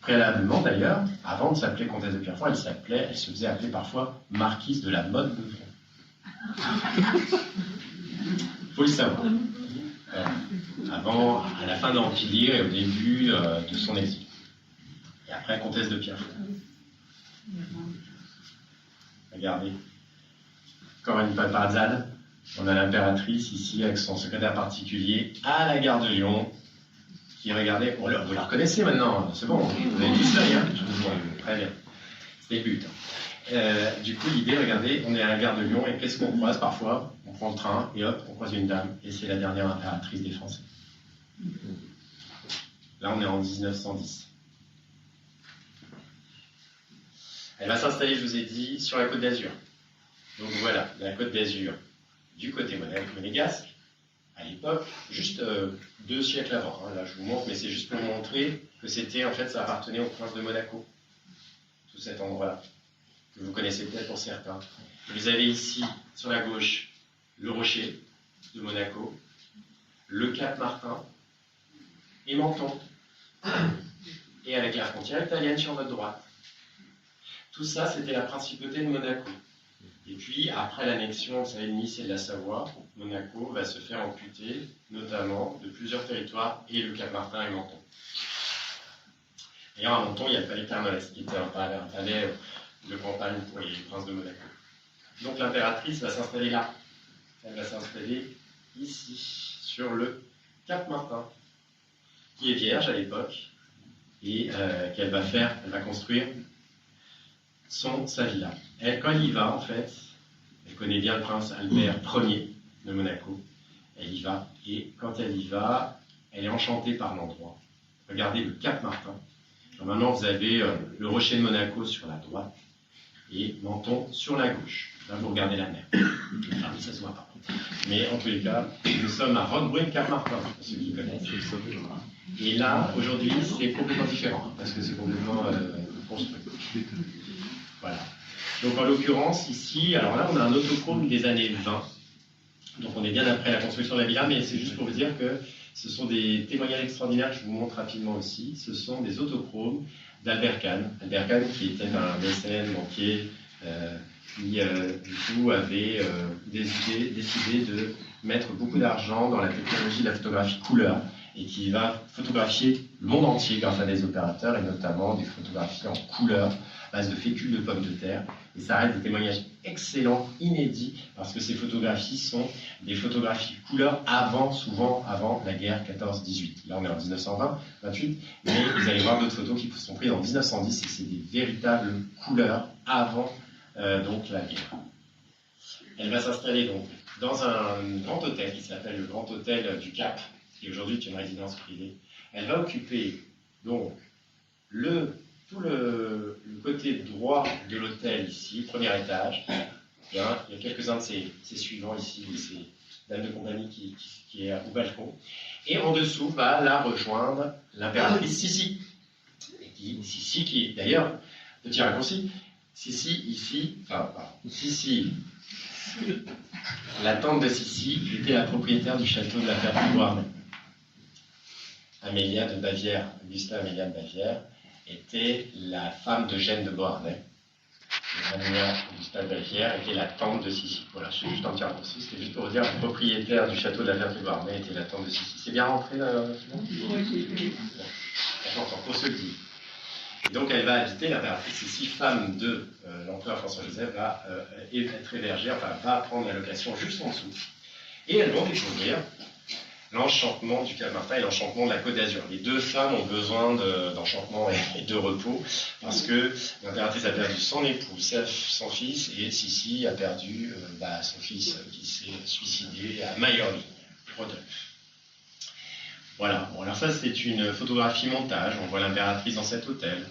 Préalablement d'ailleurs, avant de s'appeler comtesse de Pierrefonds, elle se faisait appeler parfois marquise de la Motte Beuvron. Il faut le savoir. Avant, à la fin de l'Empire et au début de son exil. Et après, comtesse de Pierrefonds. Regardez. Encore une paparazade. On a l'impératrice ici avec son secrétaire particulier à la gare de Lyon. Qui regardait, vous la reconnaissez maintenant, c'est bon, vous avez tous l'œil, hein, je vous vois, très bien. C'était le but. Du coup, l'idée, regardez, on est à la gare de Lyon et qu'est-ce qu'on croise parfois? On prend le train et hop, on croise une dame et c'est la dernière impératrice des Français. Là, on est en 1910. Elle va s'installer, je vous ai dit, sur la Côte d'Azur. Donc voilà, la Côte d'Azur du côté monégasque. À l'époque, juste 2 siècles avant. Hein, là, je vous montre, mais c'est juste pour montrer que c'était, en fait, ça appartenait au prince de Monaco, tout cet endroit-là, que vous connaissez peut-être pour certains. Vous avez ici, sur la gauche, le rocher de Monaco, le Cap Martin et Menton, et avec la frontière italienne sur votre droite. Tout ça, c'était la principauté de Monaco. Et puis, après l'annexion, vous savez, de Nice et de la Savoie, Monaco va se faire amputer, notamment, de plusieurs territoires, et le Cap-Martin et Menton. D'ailleurs, à Menton, il y a le palais Carnolès, qui était un palais de campagne pour les princes de Monaco. Donc, l'impératrice va s'installer là. Elle va s'installer ici, sur le Cap-Martin, qui est vierge à l'époque, et qu'elle va faire, elle va construire sa villa. Elle, quand elle y va, en fait, elle connaît bien le prince Albert Ier de Monaco. Elle y va, et quand elle y va, elle est enchantée par l'endroit. Regardez le Cap Martin. Alors maintenant, vous avez le rocher de Monaco sur la droite et Menton sur la gauche. Là, vous regardez la mer. Enfin, ça se voit pas. Mais en tous les cas, nous sommes à Roquebrune Cap Martin, pour ceux qui connaissent. Et là, aujourd'hui, c'est complètement différent, parce que c'est complètement construit. Voilà. Donc en l'occurrence, ici, alors là, on a un autochrome des années 20. Donc on est bien après la construction de la villa, mais c'est juste pour vous dire que ce sont des témoignages extraordinaires que je vous montre rapidement aussi. Ce sont des autochromes d'Albert Kahn. Albert Kahn, qui était un mécène banquier, qui du coup avait décidé de mettre beaucoup d'argent dans la technologie de la photographie couleur et qui va photographier le monde entier grâce à des opérateurs et notamment des photographies en couleur à base de fécule de pommes de terre. Et ça reste des témoignages excellents, inédits, parce que ces photographies sont des photographies couleur souvent avant la guerre 14-18. Là, on est en 1920-28, mais vous allez voir d'autres photos qui sont prises en 1910 et c'est des véritables couleurs avant donc la guerre. Elle va s'installer donc dans un grand hôtel qui s'appelle le Grand Hôtel du Cap, qui aujourd'hui est une résidence privée. Elle va occuper donc tout le côté droit de l'hôtel ici, premier étage. Bien, il y a quelques-uns de ses suivants ici, de ces dames de compagnie qui est au balcon. Et en dessous va la rejoindre l'impératrice Sissi. Sissi qui est d'ailleurs, petit raccourci, Sissi, la tante de Sissi était la propriétaire du château de la Ferté-Beauharnais. Amélia de Bavière, Augusta Amélia de Bavière, était la femme d'Eugène de Beauharnais. Amélia Augusta de Bavière était la tante de Sissi. Voilà, c'est juste un petit raccourci, c'était juste pour vous dire que la propriétaire du château de la Ferté-Beauharnais était la tante de Sissi. C'est bien rentré là? Oui. D'accord, pour se le dire. Et donc elle va habiter, l'impératrice Sissi, femme de l'empereur François-Joseph, va être hébergée, enfin va prendre la location juste en dessous. Et elles vont découvrir l'enchantement du Cap Martin et l'enchantement de la Côte d'Azur. Les deux femmes ont besoin d'enchantement et de repos parce que l'impératrice a perdu son époux, son fils, et Sissi a perdu son fils qui s'est suicidé à Maillerly, Rodolphe. Voilà, bon, alors ça c'est une photographie montage, on voit l'impératrice dans cet hôtel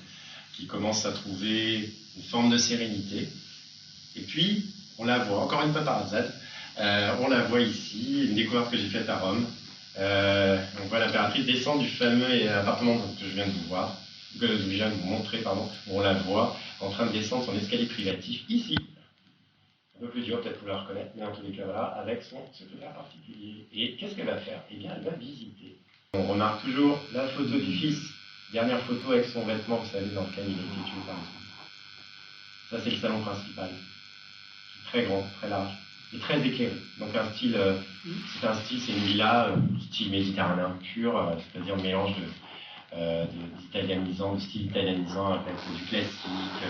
qui commence à trouver une forme de sérénité. Et puis, on la voit, encore une fois par hasard, on la voit ici, une découverte que j'ai faite à Rome. On voit l'impératrice descendre du fameux appartement que je viens de vous montrer, où on la voit en train de descendre son escalier privatif ici. Un peu plus dur, peut-être vous la reconnaître, mais en tous les cas, voilà, avec son secrétaire particulier. Et qu'est-ce qu'elle va faire? Eh bien, elle va visiter. On remarque toujours la photo du fils, dernière photo avec son vêtement, vous savez, dans lequel il a été tué par exemple. Ça, c'est le salon principal. Très grand, très large et très éclairé. Donc c'est une villa style méditerranéen pur, c'est-à-dire un mélange de style italianisant avec du classique,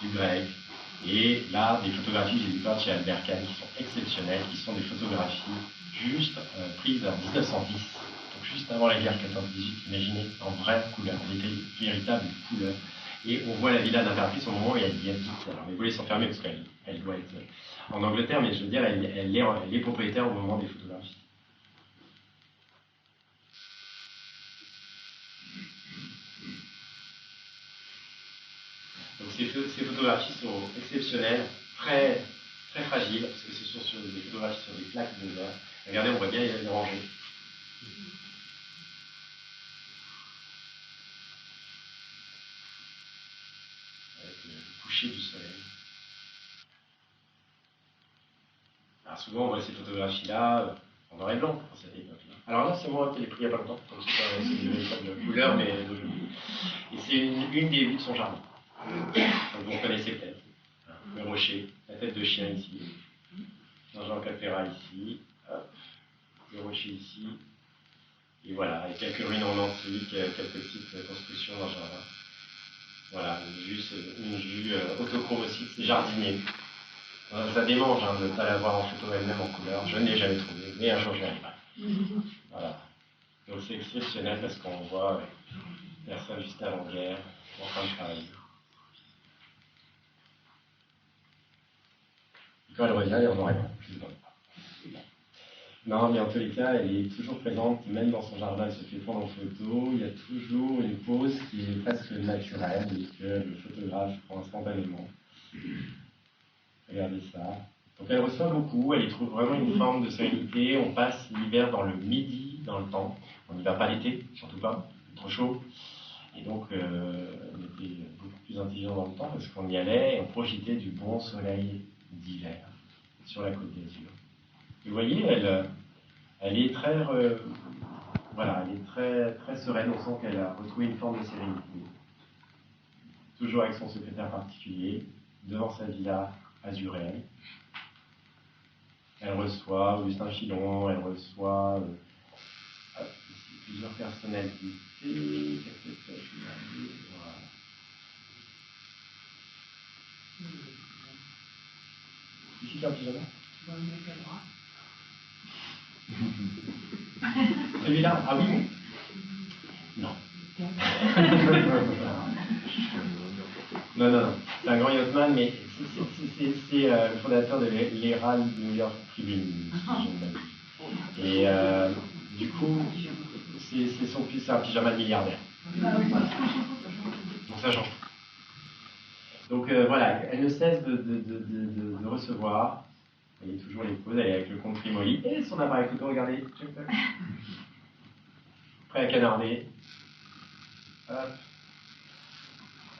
du grec. Et là, des photographies, j'ai vu pas chez Albert Kahn qui sont exceptionnelles, qui sont des photographies juste prises en 1910. Donc juste avant la guerre 14-18, imaginez en vraie couleur, des véritables couleurs. Et on voit la villa d'impératrice au moment où elle y habite. Alors les volets sont fermés parce qu'elle doit être en Angleterre, mais je veux dire, elle est propriétaire au moment des photographies. Donc ces photographies sont exceptionnelles, très, très fragiles, parce que ce sont des photographies sur des plaques de verre. Regardez, on voit bien les rangées. Avec le coucher du soleil. Alors souvent, on voit ces photographies-là en noir et blanc, à cette époque-là. Alors là, c'est moi qui l'ai pris il n'y a pas longtemps, comme c'est une véritable couleur, mais d'aujourd'hui. Et c'est une des vues de son jardin. Donc vous reconnaissez peut-être. Le rocher, la tête de chien ici, Jean Capéra ici, hop, le rocher ici, et voilà, et quelques ruines romantiques, quelques petites constructions dans le jardin. Voilà, une vue autochrome aussi, c'est jardinier. Ça démange de ne pas la voir en photo elle-même en couleur, je ne l'ai jamais trouvé, mais un jour j'y arriverai. Voilà. Donc c'est exceptionnel parce qu'on voit personne juste avant la guerre, en train de travailler. Quand elle revient, on n'aurait pas. Je ne sais pas. Non, mais en tous les cas, elle est toujours présente, même dans son jardin, elle se fait prendre en photo. Il y a toujours une pose qui est presque naturelle et que le photographe prend instantanément. Regardez ça. Donc elle reçoit beaucoup, elle y trouve vraiment une forme de sérénité. On passe l'hiver dans le midi, dans le temps. On n'y va pas l'été, surtout pas, trop chaud. Et donc, on était beaucoup plus intelligent dans le temps parce qu'on y allait et on profitait du bon soleil d'hiver sur la Côte d'Azur. Vous voyez, elle est très, elle est très, très sereine. On sent qu'elle a retrouvé une forme de sérénité. Toujours avec son secrétaire particulier, devant sa villa azuréenne. Elle reçoit Augustin Filon, elle reçoit plusieurs personnalités. Voilà. Ici, tu as un pyjama? Celui-là? Ah oui? Non. Non. C'est un grand yachtman, mais c'est le fondateur de l'Herald New York Tribune, si je ne m'abuse. Et du coup, c'est un pyjama de milliardaire. Donc ça change tout. Donc voilà, elle ne cesse de recevoir. Elle est toujours les poses, elle est avec le compte Trimoli et son appareil photo, regardez. Prêt à canarder. Hop.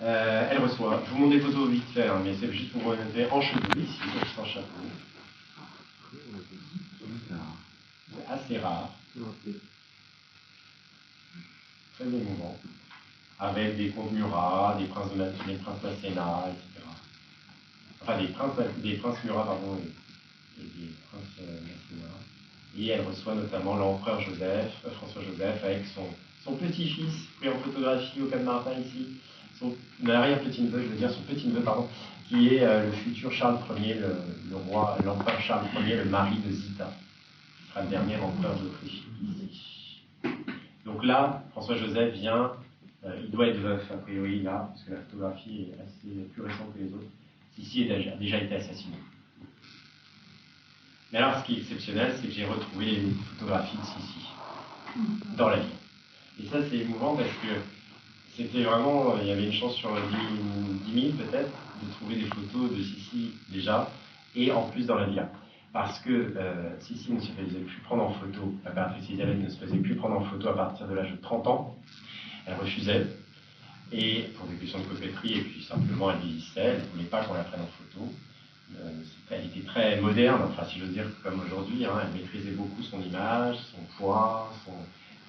Elle reçoit. Je vous montre des photos vite fait, hein, mais c'est juste pour vous montrer en cheveux ici, sans chapeau. C'est assez rare. Très émouvant. Avec des comtes Murat, des princes Masséna, etc. Enfin, des princes Murat, pardon, et des princes Masséna. Et elle reçoit notamment l'empereur Joseph, François Joseph, avec son petit-fils, pris en photographie au Cap Martin ici, son arrière-petit-neveu, je veux dire son petit-neveu, pardon, qui est le futur Charles Ier, le roi, l'empereur Charles Ier, le mari de Zita, qui sera le dernier empereur d'Autriche ici. Donc là, François Joseph vient, il doit être veuf a priori là, parce que la photographie est assez plus récente que les autres. Sissi a déjà été assassiné. Mais alors, ce qui est exceptionnel, c'est que j'ai retrouvé les photographies de Sissi dans la vie. Et ça, c'est émouvant parce que c'était vraiment, il y avait une chance sur 10 000 peut-être de trouver des photos de Sissi déjà, et en plus dans la villa. Parce que Sissi ne se faisait plus prendre en photo, l'impératrice Elisabeth ne se faisait plus prendre en photo à partir de l'âge de 30 ans. Elle refusait, et pour des questions de coquetterie, et puis simplement elle vieillissait, elle ne voulait pas qu'on la prenne en photo. Elle était très moderne, enfin si j'ose dire comme aujourd'hui, hein, elle maîtrisait beaucoup son image, son poids,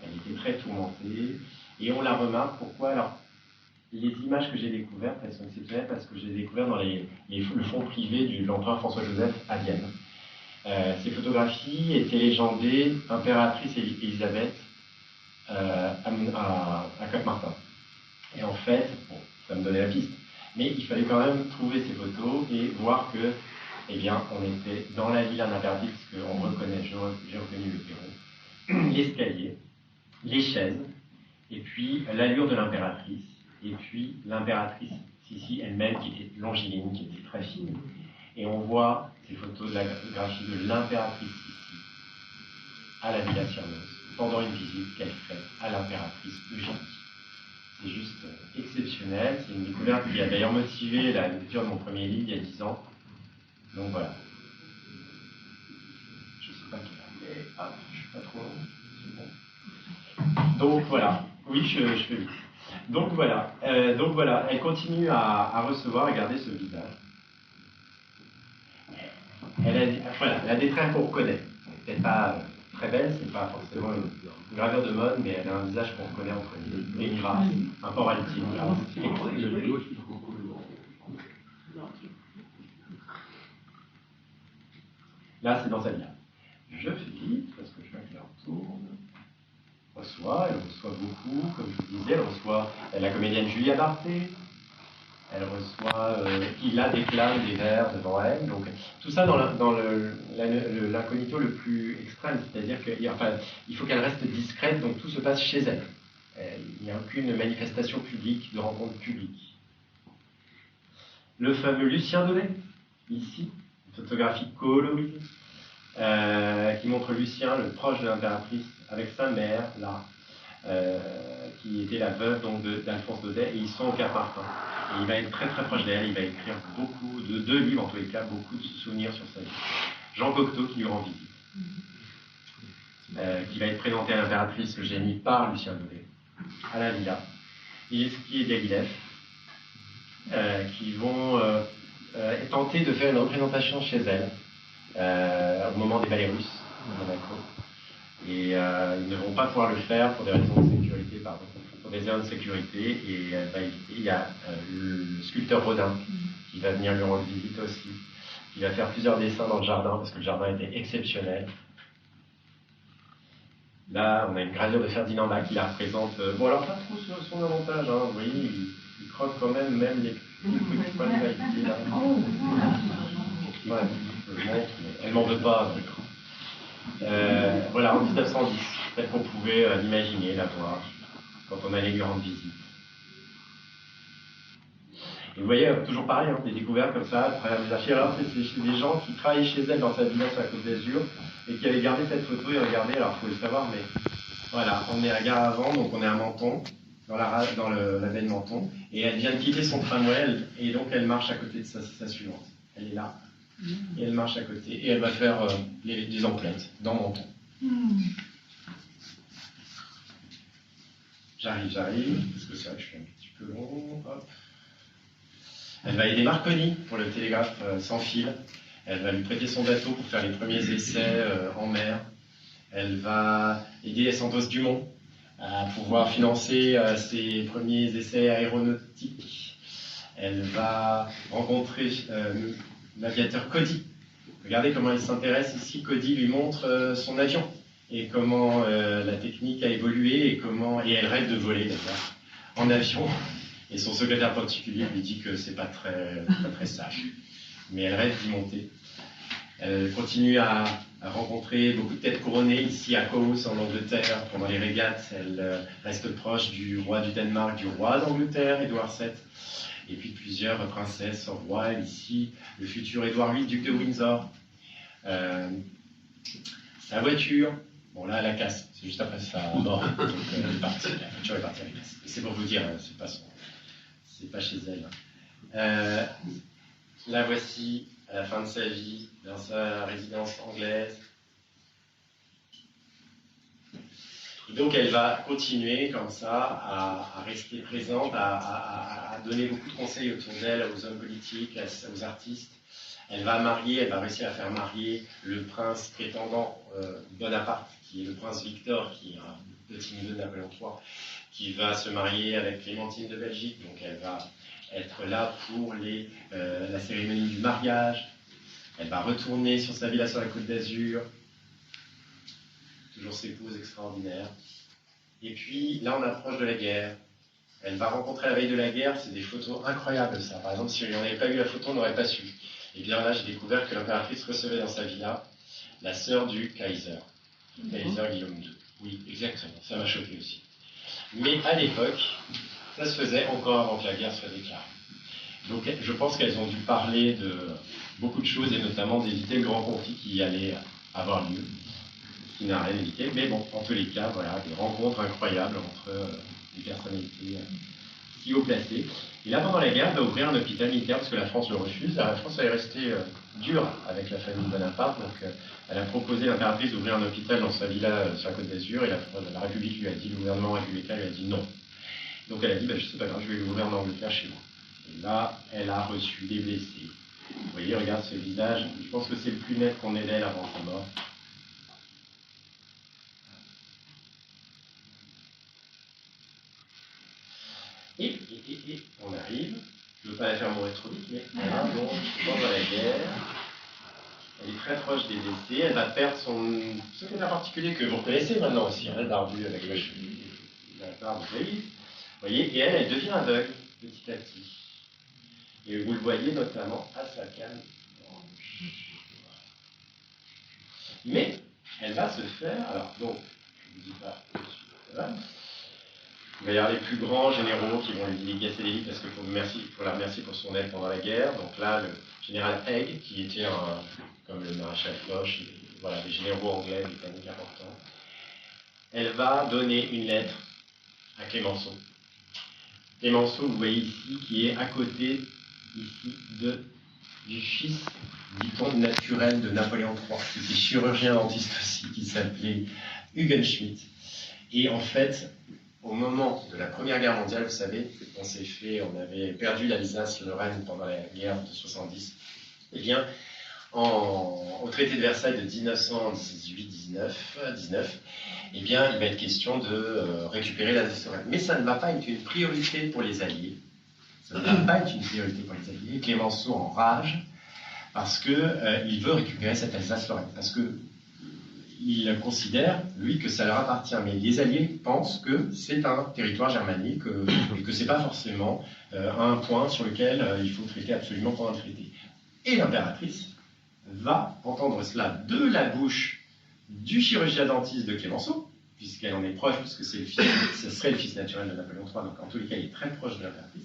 elle était très tourmentée. Et on la remarque, pourquoi? Alors, les images que j'ai découvertes, elles sont exceptionnelles parce que j'ai découvert dans le fonds privé de l'empereur François-Joseph à Vienne. Ces photographies étaient légendées impératrice Elisabeth à Cap-Martin. Et en fait, bon, ça me donnait la piste, mais il fallait quand même trouver ces photos et voir que, eh bien, on était dans la villa d'impératrice, parce qu'on reconnaît, j'ai reconnu le perron, l'escalier, les chaises, et puis l'allure de l'impératrice, et puis l'impératrice Sissi elle-même qui était longiligne, qui était très fine. Et on voit ces photos de la graphie de l'impératrice Sissi à la Villa Tiernos, pendant une visite qu'elle fait à l'impératrice Eugénie. C'est juste exceptionnel, c'est une découverte qui a d'ailleurs motivé la lecture de mon premier livre il y a 10 ans. Donc voilà. Je ne sais pas quelle heure, mais je ne suis pas trop long, c'est bon. Donc voilà, oui, je fais vite. Donc voilà, elle continue à recevoir, regardez ce visage. Elle a des traits qu'on reconnaît. Peut-être pas très belle, c'est pas forcément une gravure de mode, mais elle a un visage qu'on reconnaît entre les une grâce, un port altime, une grâce. Là, c'est dans sa vie. Je fais vite, parce que je vois qu'elle retourne. Elle reçoit beaucoup, comme je vous disais, elle reçoit la comédienne Julia Barthé, elle reçoit, qui là déclame des vers devant elle, donc tout ça dans l'incognito le plus extrême, c'est-à-dire qu'il faut qu'elle reste discrète, donc tout se passe chez elle. Il n'y a aucune manifestation publique, de rencontre publique. Le fameux Lucien Daudet, ici, une photographie colorisée, qui montre Lucien, le proche de l'impératrice, avec sa mère, là, qui était la veuve d'Alphonse Daudet, et ils sont au Cap Martin. Et il va être très très proche d'elle, il va écrire beaucoup, deux livres en tous les cas, beaucoup de souvenirs sur sa vie. Jean Cocteau qui lui rend visite, qui va être présenté à l'impératrice Eugénie par Lucien Daudet, à la villa. Ilski et Diaghilev, qui vont tenter de faire une représentation chez elle, au moment des ballets russes à Monaco. Et ils ne vont pas pouvoir le faire pour des raisons de sécurité, pardon. Pour des raisons de sécurité, et elle va éviter. Il y a le sculpteur Rodin qui va venir lui rendre visite aussi. Il va faire plusieurs dessins dans le jardin, parce que le jardin était exceptionnel. Là, on a une gravure de Ferdinand Bach qui la représente. Bon, alors pas trop sur son avantage, hein. Vous voyez, il croque quand même les petits points de qualité là. Ouais, je le montre, mais elle m'en veut pas. Voilà, en 1910. Peut-être qu'on pouvait l'imaginer, la voir, quand on allait lui rendre visite. Et vous voyez, toujours pareil, hein, des découvertes comme ça, à travers des archives. Alors, c'est des gens qui travaillaient chez elle dans sa villa sur la Côte d'Azur et qui avaient gardé cette photo et regardé. Alors, il faut le savoir, mais voilà, on est à Gare-Avant, donc on est à Menton, dans la baie de Menton, et elle vient de quitter son tramway, et donc elle marche à côté de sa suivante. Elle est là, et elle marche à côté, et elle va faire des emplettes dans Menton. J'arrive, parce que c'est vrai que je suis un petit peu long, hop. Elle va aider Marconi pour le télégraphe sans fil. Elle va lui prêter son bateau pour faire les premiers essais en mer. Elle va aider Santos Dumont à pouvoir financer ses premiers essais aéronautiques. Elle va rencontrer l'aviateur Cody. Regardez comment il s'intéresse ici. Cody lui montre son avion et comment la technique a évolué et elle rêve de voler d'ailleurs en avion. Et son secrétaire particulier lui dit que c'est pas très sage. Mais elle rêve d'y monter. Elle continue à rencontrer beaucoup de têtes couronnées ici à Cowes en Angleterre pendant les régates. Elle reste proche du roi du Danemark, du roi d'Angleterre, Édouard VII, et puis plusieurs princesses royales ici, le futur Édouard VIII, duc de Windsor. Sa voiture, bon là elle la casse, c'est juste après sa mort, donc elle est partie, la voiture est partie à la casse. C'est pour vous dire, c'est pas chez elle. La voici à la fin de sa vie, dans sa résidence anglaise. Et donc elle va continuer comme ça à rester présente, à donner beaucoup de conseils autour d'elle aux hommes politiques, aux artistes. Elle va réussir à faire marier le prince prétendant Bonaparte, qui est le prince Victor, qui est un petit neveu de Napoléon III, qui va se marier avec Clémentine de Belgique. Donc elle va être là pour la cérémonie du mariage. Elle va retourner sur sa villa sur la Côte d'Azur. Toujours ses poses extraordinaires. Et puis là, on approche de la guerre. Elle va rencontrer la veille de la guerre. C'est des photos incroyables, ça. Par exemple, si on n'avait pas eu la photo, on n'aurait pas su. Et bien là, j'ai découvert que l'impératrice recevait dans sa villa la sœur du Kaiser. Le Kaiser Guillaume II. Oui, exactement. Ça m'a choqué aussi. Mais à l'époque, ça se faisait encore avant que la guerre soit déclarée. Donc je pense qu'elles ont dû parler de beaucoup de choses, et notamment d'éviter le grand conflit qui allait avoir lieu, qui n'a rien évité. Mais bon, en tous les cas, voilà, des rencontres incroyables entre des personnalités si haut placées. Et là, pendant la guerre, elle va ouvrir un hôpital militaire parce que la France le refuse. La France est restée dure avec la famille Bonaparte, donc elle a proposé à l'impératrice d'ouvrir un hôpital dans sa villa sur la Côte d'Azur, et la République lui a dit, le gouvernement républicain lui a dit non. Donc elle a dit, je sais pas grave, je vais l'ouvrir en Angleterre chez moi. Et là, elle a reçu des blessés. Vous voyez, regarde ce visage. Je pense que c'est le plus net qu'on ait d'elle avant sa mort. Et on arrive. Je ne veux pas la faire mourir trop vite, mais voilà, donc, pendant la guerre, elle est très proche des blessés. Elle va perdre son secrétaire particulier que vous connaissez maintenant aussi, hein, barbu avec la barbe grise. Vous voyez, et elle devient aveugle petit à petit. Et vous le voyez notamment à sa canne blanche. Mais elle va se faire, alors donc, je ne vous dis pas tout de suite, voilà. Il va y avoir les plus grands généraux qui vont lui dédicacer des livres parce qu'il faut la remercier pour son aide pendant la guerre. Donc là, le général Haig, qui était comme le maréchal Foch, voilà, des généraux anglais, britanniques importants. Elle va donner une lettre à Clémenceau. Clémenceau, vous voyez ici, qui est à côté ici du fils, dit-on, naturel de Napoléon III, qui était chirurgien dentiste aussi, qui s'appelait Hugenschmidt. Et en fait, au moment de la Première Guerre mondiale, vous savez, on avait perdu l'Alsace-Lorraine pendant la guerre de 70. Eh bien, au traité de Versailles de 1918-19, eh bien, il va être question de récupérer l'Alsace-Lorraine. Mais ça ne va pas être une priorité pour les Alliés. Ça ne va pas être une priorité pour les Alliés. Clémenceau, en rage, parce qu'il veut récupérer cette Alsace-Lorraine, parce qu'il considère, lui, que ça leur appartient. Mais les Alliés pensent que c'est un territoire germanique et que ce n'est pas forcément un point sur lequel il faut traiter absolument pendant le traité. Et l'impératrice va entendre cela de la bouche du chirurgien dentiste de Clémenceau, puisqu'elle en est proche, puisque ce serait le fils naturel de Napoléon III, donc en tous les cas, il est très proche de l'impératrice.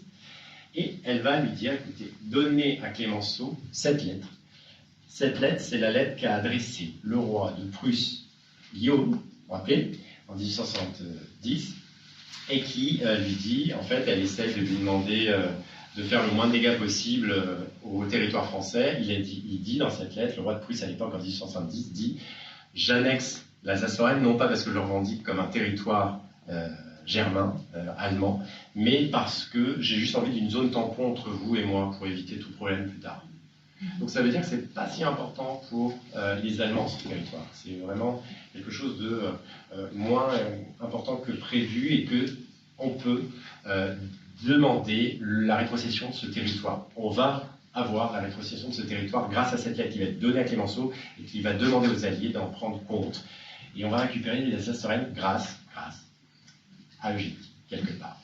Et elle va lui dire, écoutez, donnez à Clémenceau cette lettre. Cette lettre, c'est la lettre qu'a adressée le roi de Prusse, Guillaume, vous vous rappelez, en 1870, et qui lui dit, en fait, elle essaie de lui demander de faire le moins de dégâts possible au territoire français. Il dit dans cette lettre, le roi de Prusse à l'époque, en 1870, dit « J'annexe l'Alsace-Lorraine, non pas parce que je le revendique comme un territoire germain, allemand, mais parce que j'ai juste envie d'une zone tampon entre vous et moi pour éviter tout problème plus tard. » Donc ça veut dire que c'est pas si important pour les Allemands ce territoire. C'est vraiment quelque chose de moins important que prévu et que on peut demander la rétrocession de ce territoire. On va avoir la rétrocession de ce territoire grâce à cette lettre qui va être donnée à Clémenceau et qui va demander aux Alliés d'en prendre compte. Et on va récupérer les Alsace-Lorraine grâce à Eugénie, quelque part.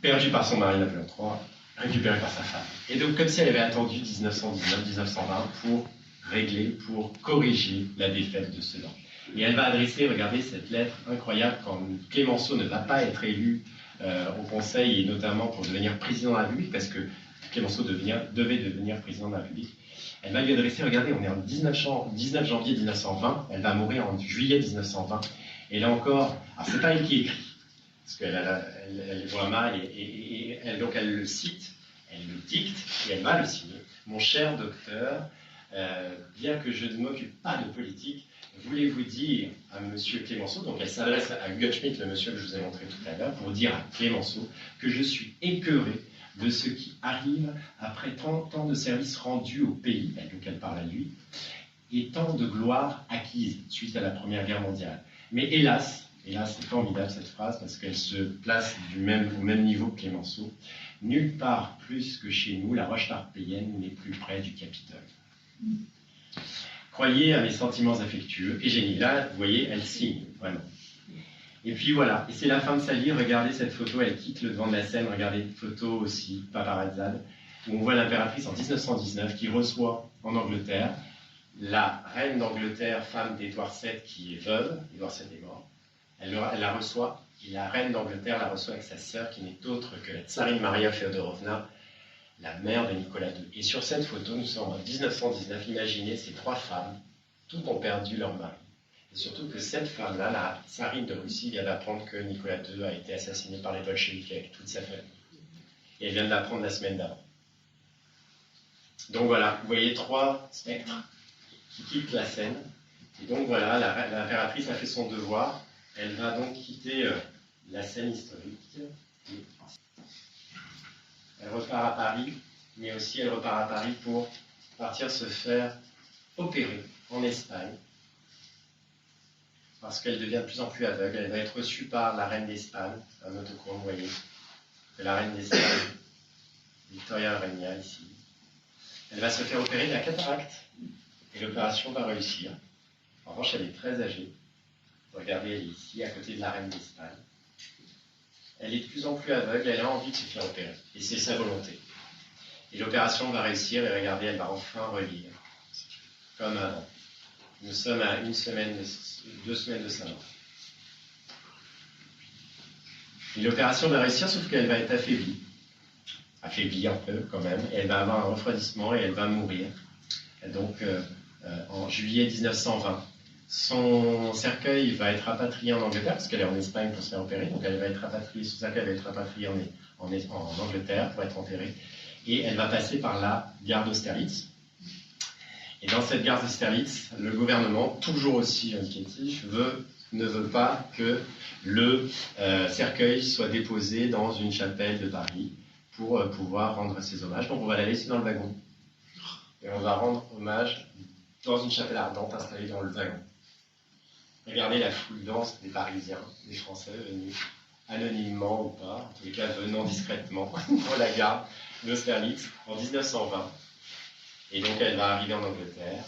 Perdue par son mari Napoléon III, récupérée par sa femme. Et donc, comme si elle avait attendu 1919-1920 pour régler, pour corriger la défaite de Sedan. Et elle va adresser, regardez cette lettre incroyable, quand Clémenceau ne va pas être élu au Conseil, et notamment pour devenir président de la République, parce que Clémenceau devait devenir président de la République. Elle va lui adresser, regardez, on est en 19 janvier 1920, elle va mourir en juillet 1920. Et là encore, alors c'est pas elle qui écrit, parce qu'elle voit mal, donc elle le cite, elle le dicte, et elle va le signer. Mon cher docteur, bien que je ne m'occupe pas de politique, voulez-vous dire à M. Clémenceau, donc elle s'adresse à Gottschmidt, le monsieur que je vous ai montré tout à l'heure, pour dire à Clémenceau que je suis écœuré de ce qui arrive après tant de services rendus au pays, donc elle parle à lui, et tant de gloire acquise suite à la Première Guerre mondiale. Mais hélas, c'est formidable cette phrase parce qu'elle se place au même niveau que Clémenceau. Nulle part plus que chez nous, la roche tarpéienne n'est plus près du Capitole. Croyez à mes sentiments affectueux. Et Eugénie, là, vous voyez, elle signe, vraiment. Et puis voilà, et c'est la fin de sa vie. Regardez cette photo, elle quitte le devant de la scène. Regardez une photo aussi, paparazzade, où on voit l'impératrice en 1919 qui reçoit en Angleterre la reine d'Angleterre, femme d'Édouard VII, qui est veuve. Édouard VII est mort. Elle la reçoit, et la reine d'Angleterre la reçoit avec sa sœur, qui n'est autre que la tsarine Maria Féodorovna, la mère de Nicolas II. Et sur cette photo, nous sommes en 1919. Imaginez ces trois femmes, toutes ont perdu leur mari. Et surtout que cette femme-là, la tsarine de Russie, vient d'apprendre que Nicolas II a été assassiné par les bolcheviks avec toute sa famille. Et elle vient de l'apprendre la semaine d'avant. Donc voilà, vous voyez trois spectres qui quittent la scène. Et donc voilà, l'impératrice a fait son devoir. Elle va donc quitter la scène historique. Elle repart à Paris, mais aussi elle repart à Paris pour partir se faire opérer en Espagne. Parce qu'elle devient de plus en plus aveugle. Elle va être reçue par la reine d'Espagne, un autocollant, vous voyez, de la reine d'Espagne, Victoria Reina, ici. Elle va se faire opérer de la cataracte. Et l'opération va réussir. En revanche, elle est très âgée. Regardez, elle est ici, à côté de la reine d'Espagne. Elle est de plus en plus aveugle, elle a envie de se faire opérer. Et c'est sa volonté. Et l'opération va réussir, et regardez, elle va enfin relire. Comme avant. Nous sommes à 2 semaines de sa mort. Et l'opération va réussir, sauf qu'elle va être affaiblie. Affaiblie un peu, quand même. Et elle va avoir un refroidissement, et elle va mourir. Et donc, en juillet 1920. Son cercueil va être rapatrié en Angleterre, parce qu'elle est en Espagne pour se faire opérer, donc elle va être rapatriée, son cercueil va être rapatrié en Angleterre pour être enterré, et elle va passer par la gare d'Austerlitz. Et dans cette gare d'Austerlitz, le gouvernement, toujours aussi vindicatif, ne veut pas que le cercueil soit déposé dans une chapelle de Paris pour pouvoir rendre ses hommages. Donc on va la laisser dans le wagon, et on va rendre hommage dans une chapelle ardente installée dans le wagon. Regardez la foule dense des Parisiens, des Français venus, anonymement ou pas, en tous les cas venant discrètement, dans la gare d'Austerlitz en 1920. Et donc elle va arriver en Angleterre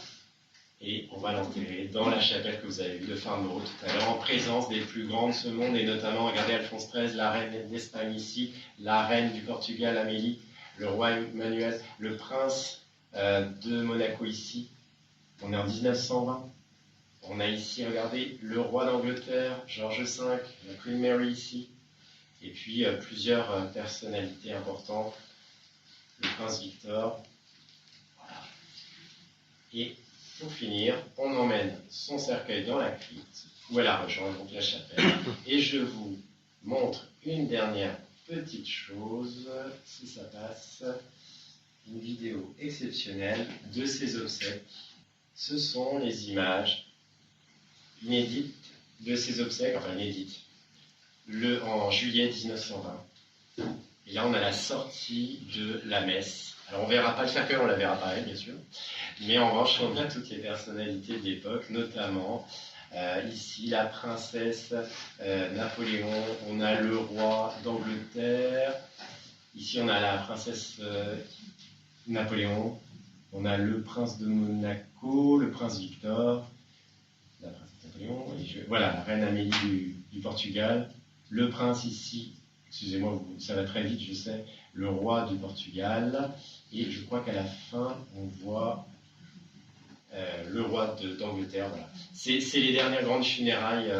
et on va l'enterrer dans la chapelle que vous avez vue de Farnborough tout à l'heure, en présence des plus grands de ce monde, et notamment, regardez Alphonse XIII, la reine d'Espagne ici, la reine du Portugal, Amélie, le roi Emmanuel, le prince de Monaco ici. On est en 1920. On a ici, regardez, le roi d'Angleterre, George V, la Queen Mary ici, et puis plusieurs personnalités importantes, le prince Victor. Voilà. Et pour finir, on emmène son cercueil dans la crypte, où elle a rejoint donc la chapelle. Et je vous montre une dernière petite chose, si ça passe, une vidéo exceptionnelle de ces obsèques. Ce sont les images inédites de ces obsèques, enfin inédites, en juillet 1920. Et là, on a la sortie de la messe. Alors, on ne verra pas le cercueil, on la verra pareil, bien sûr. Mais en revanche, on a toutes les personnalités de l'époque, notamment ici la princesse Napoléon, on a le roi d'Angleterre, ici on a la princesse Napoléon, on a le prince de Monaco, le prince Victor, la princesse Napoléon, et voilà, la reine Amélie du Portugal, le prince ici, excusez-moi, ça va très vite, je sais, le roi du Portugal, et je crois qu'à la fin, on voit le roi d'Angleterre. Voilà. C'est les dernières grandes funérailles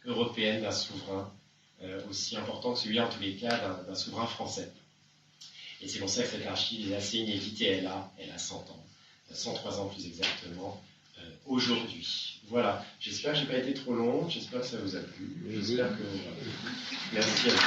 européennes d'un souverain, aussi important que celui-là, en tous les cas, d'un souverain français. Et c'est pour ça que cette archive est assez inédite, et elle a 100 ans, 103 ans plus exactement, aujourd'hui. Voilà, j'espère que je n'ai pas été trop long, j'espère que ça vous a plu, j'espère que... Merci à vous.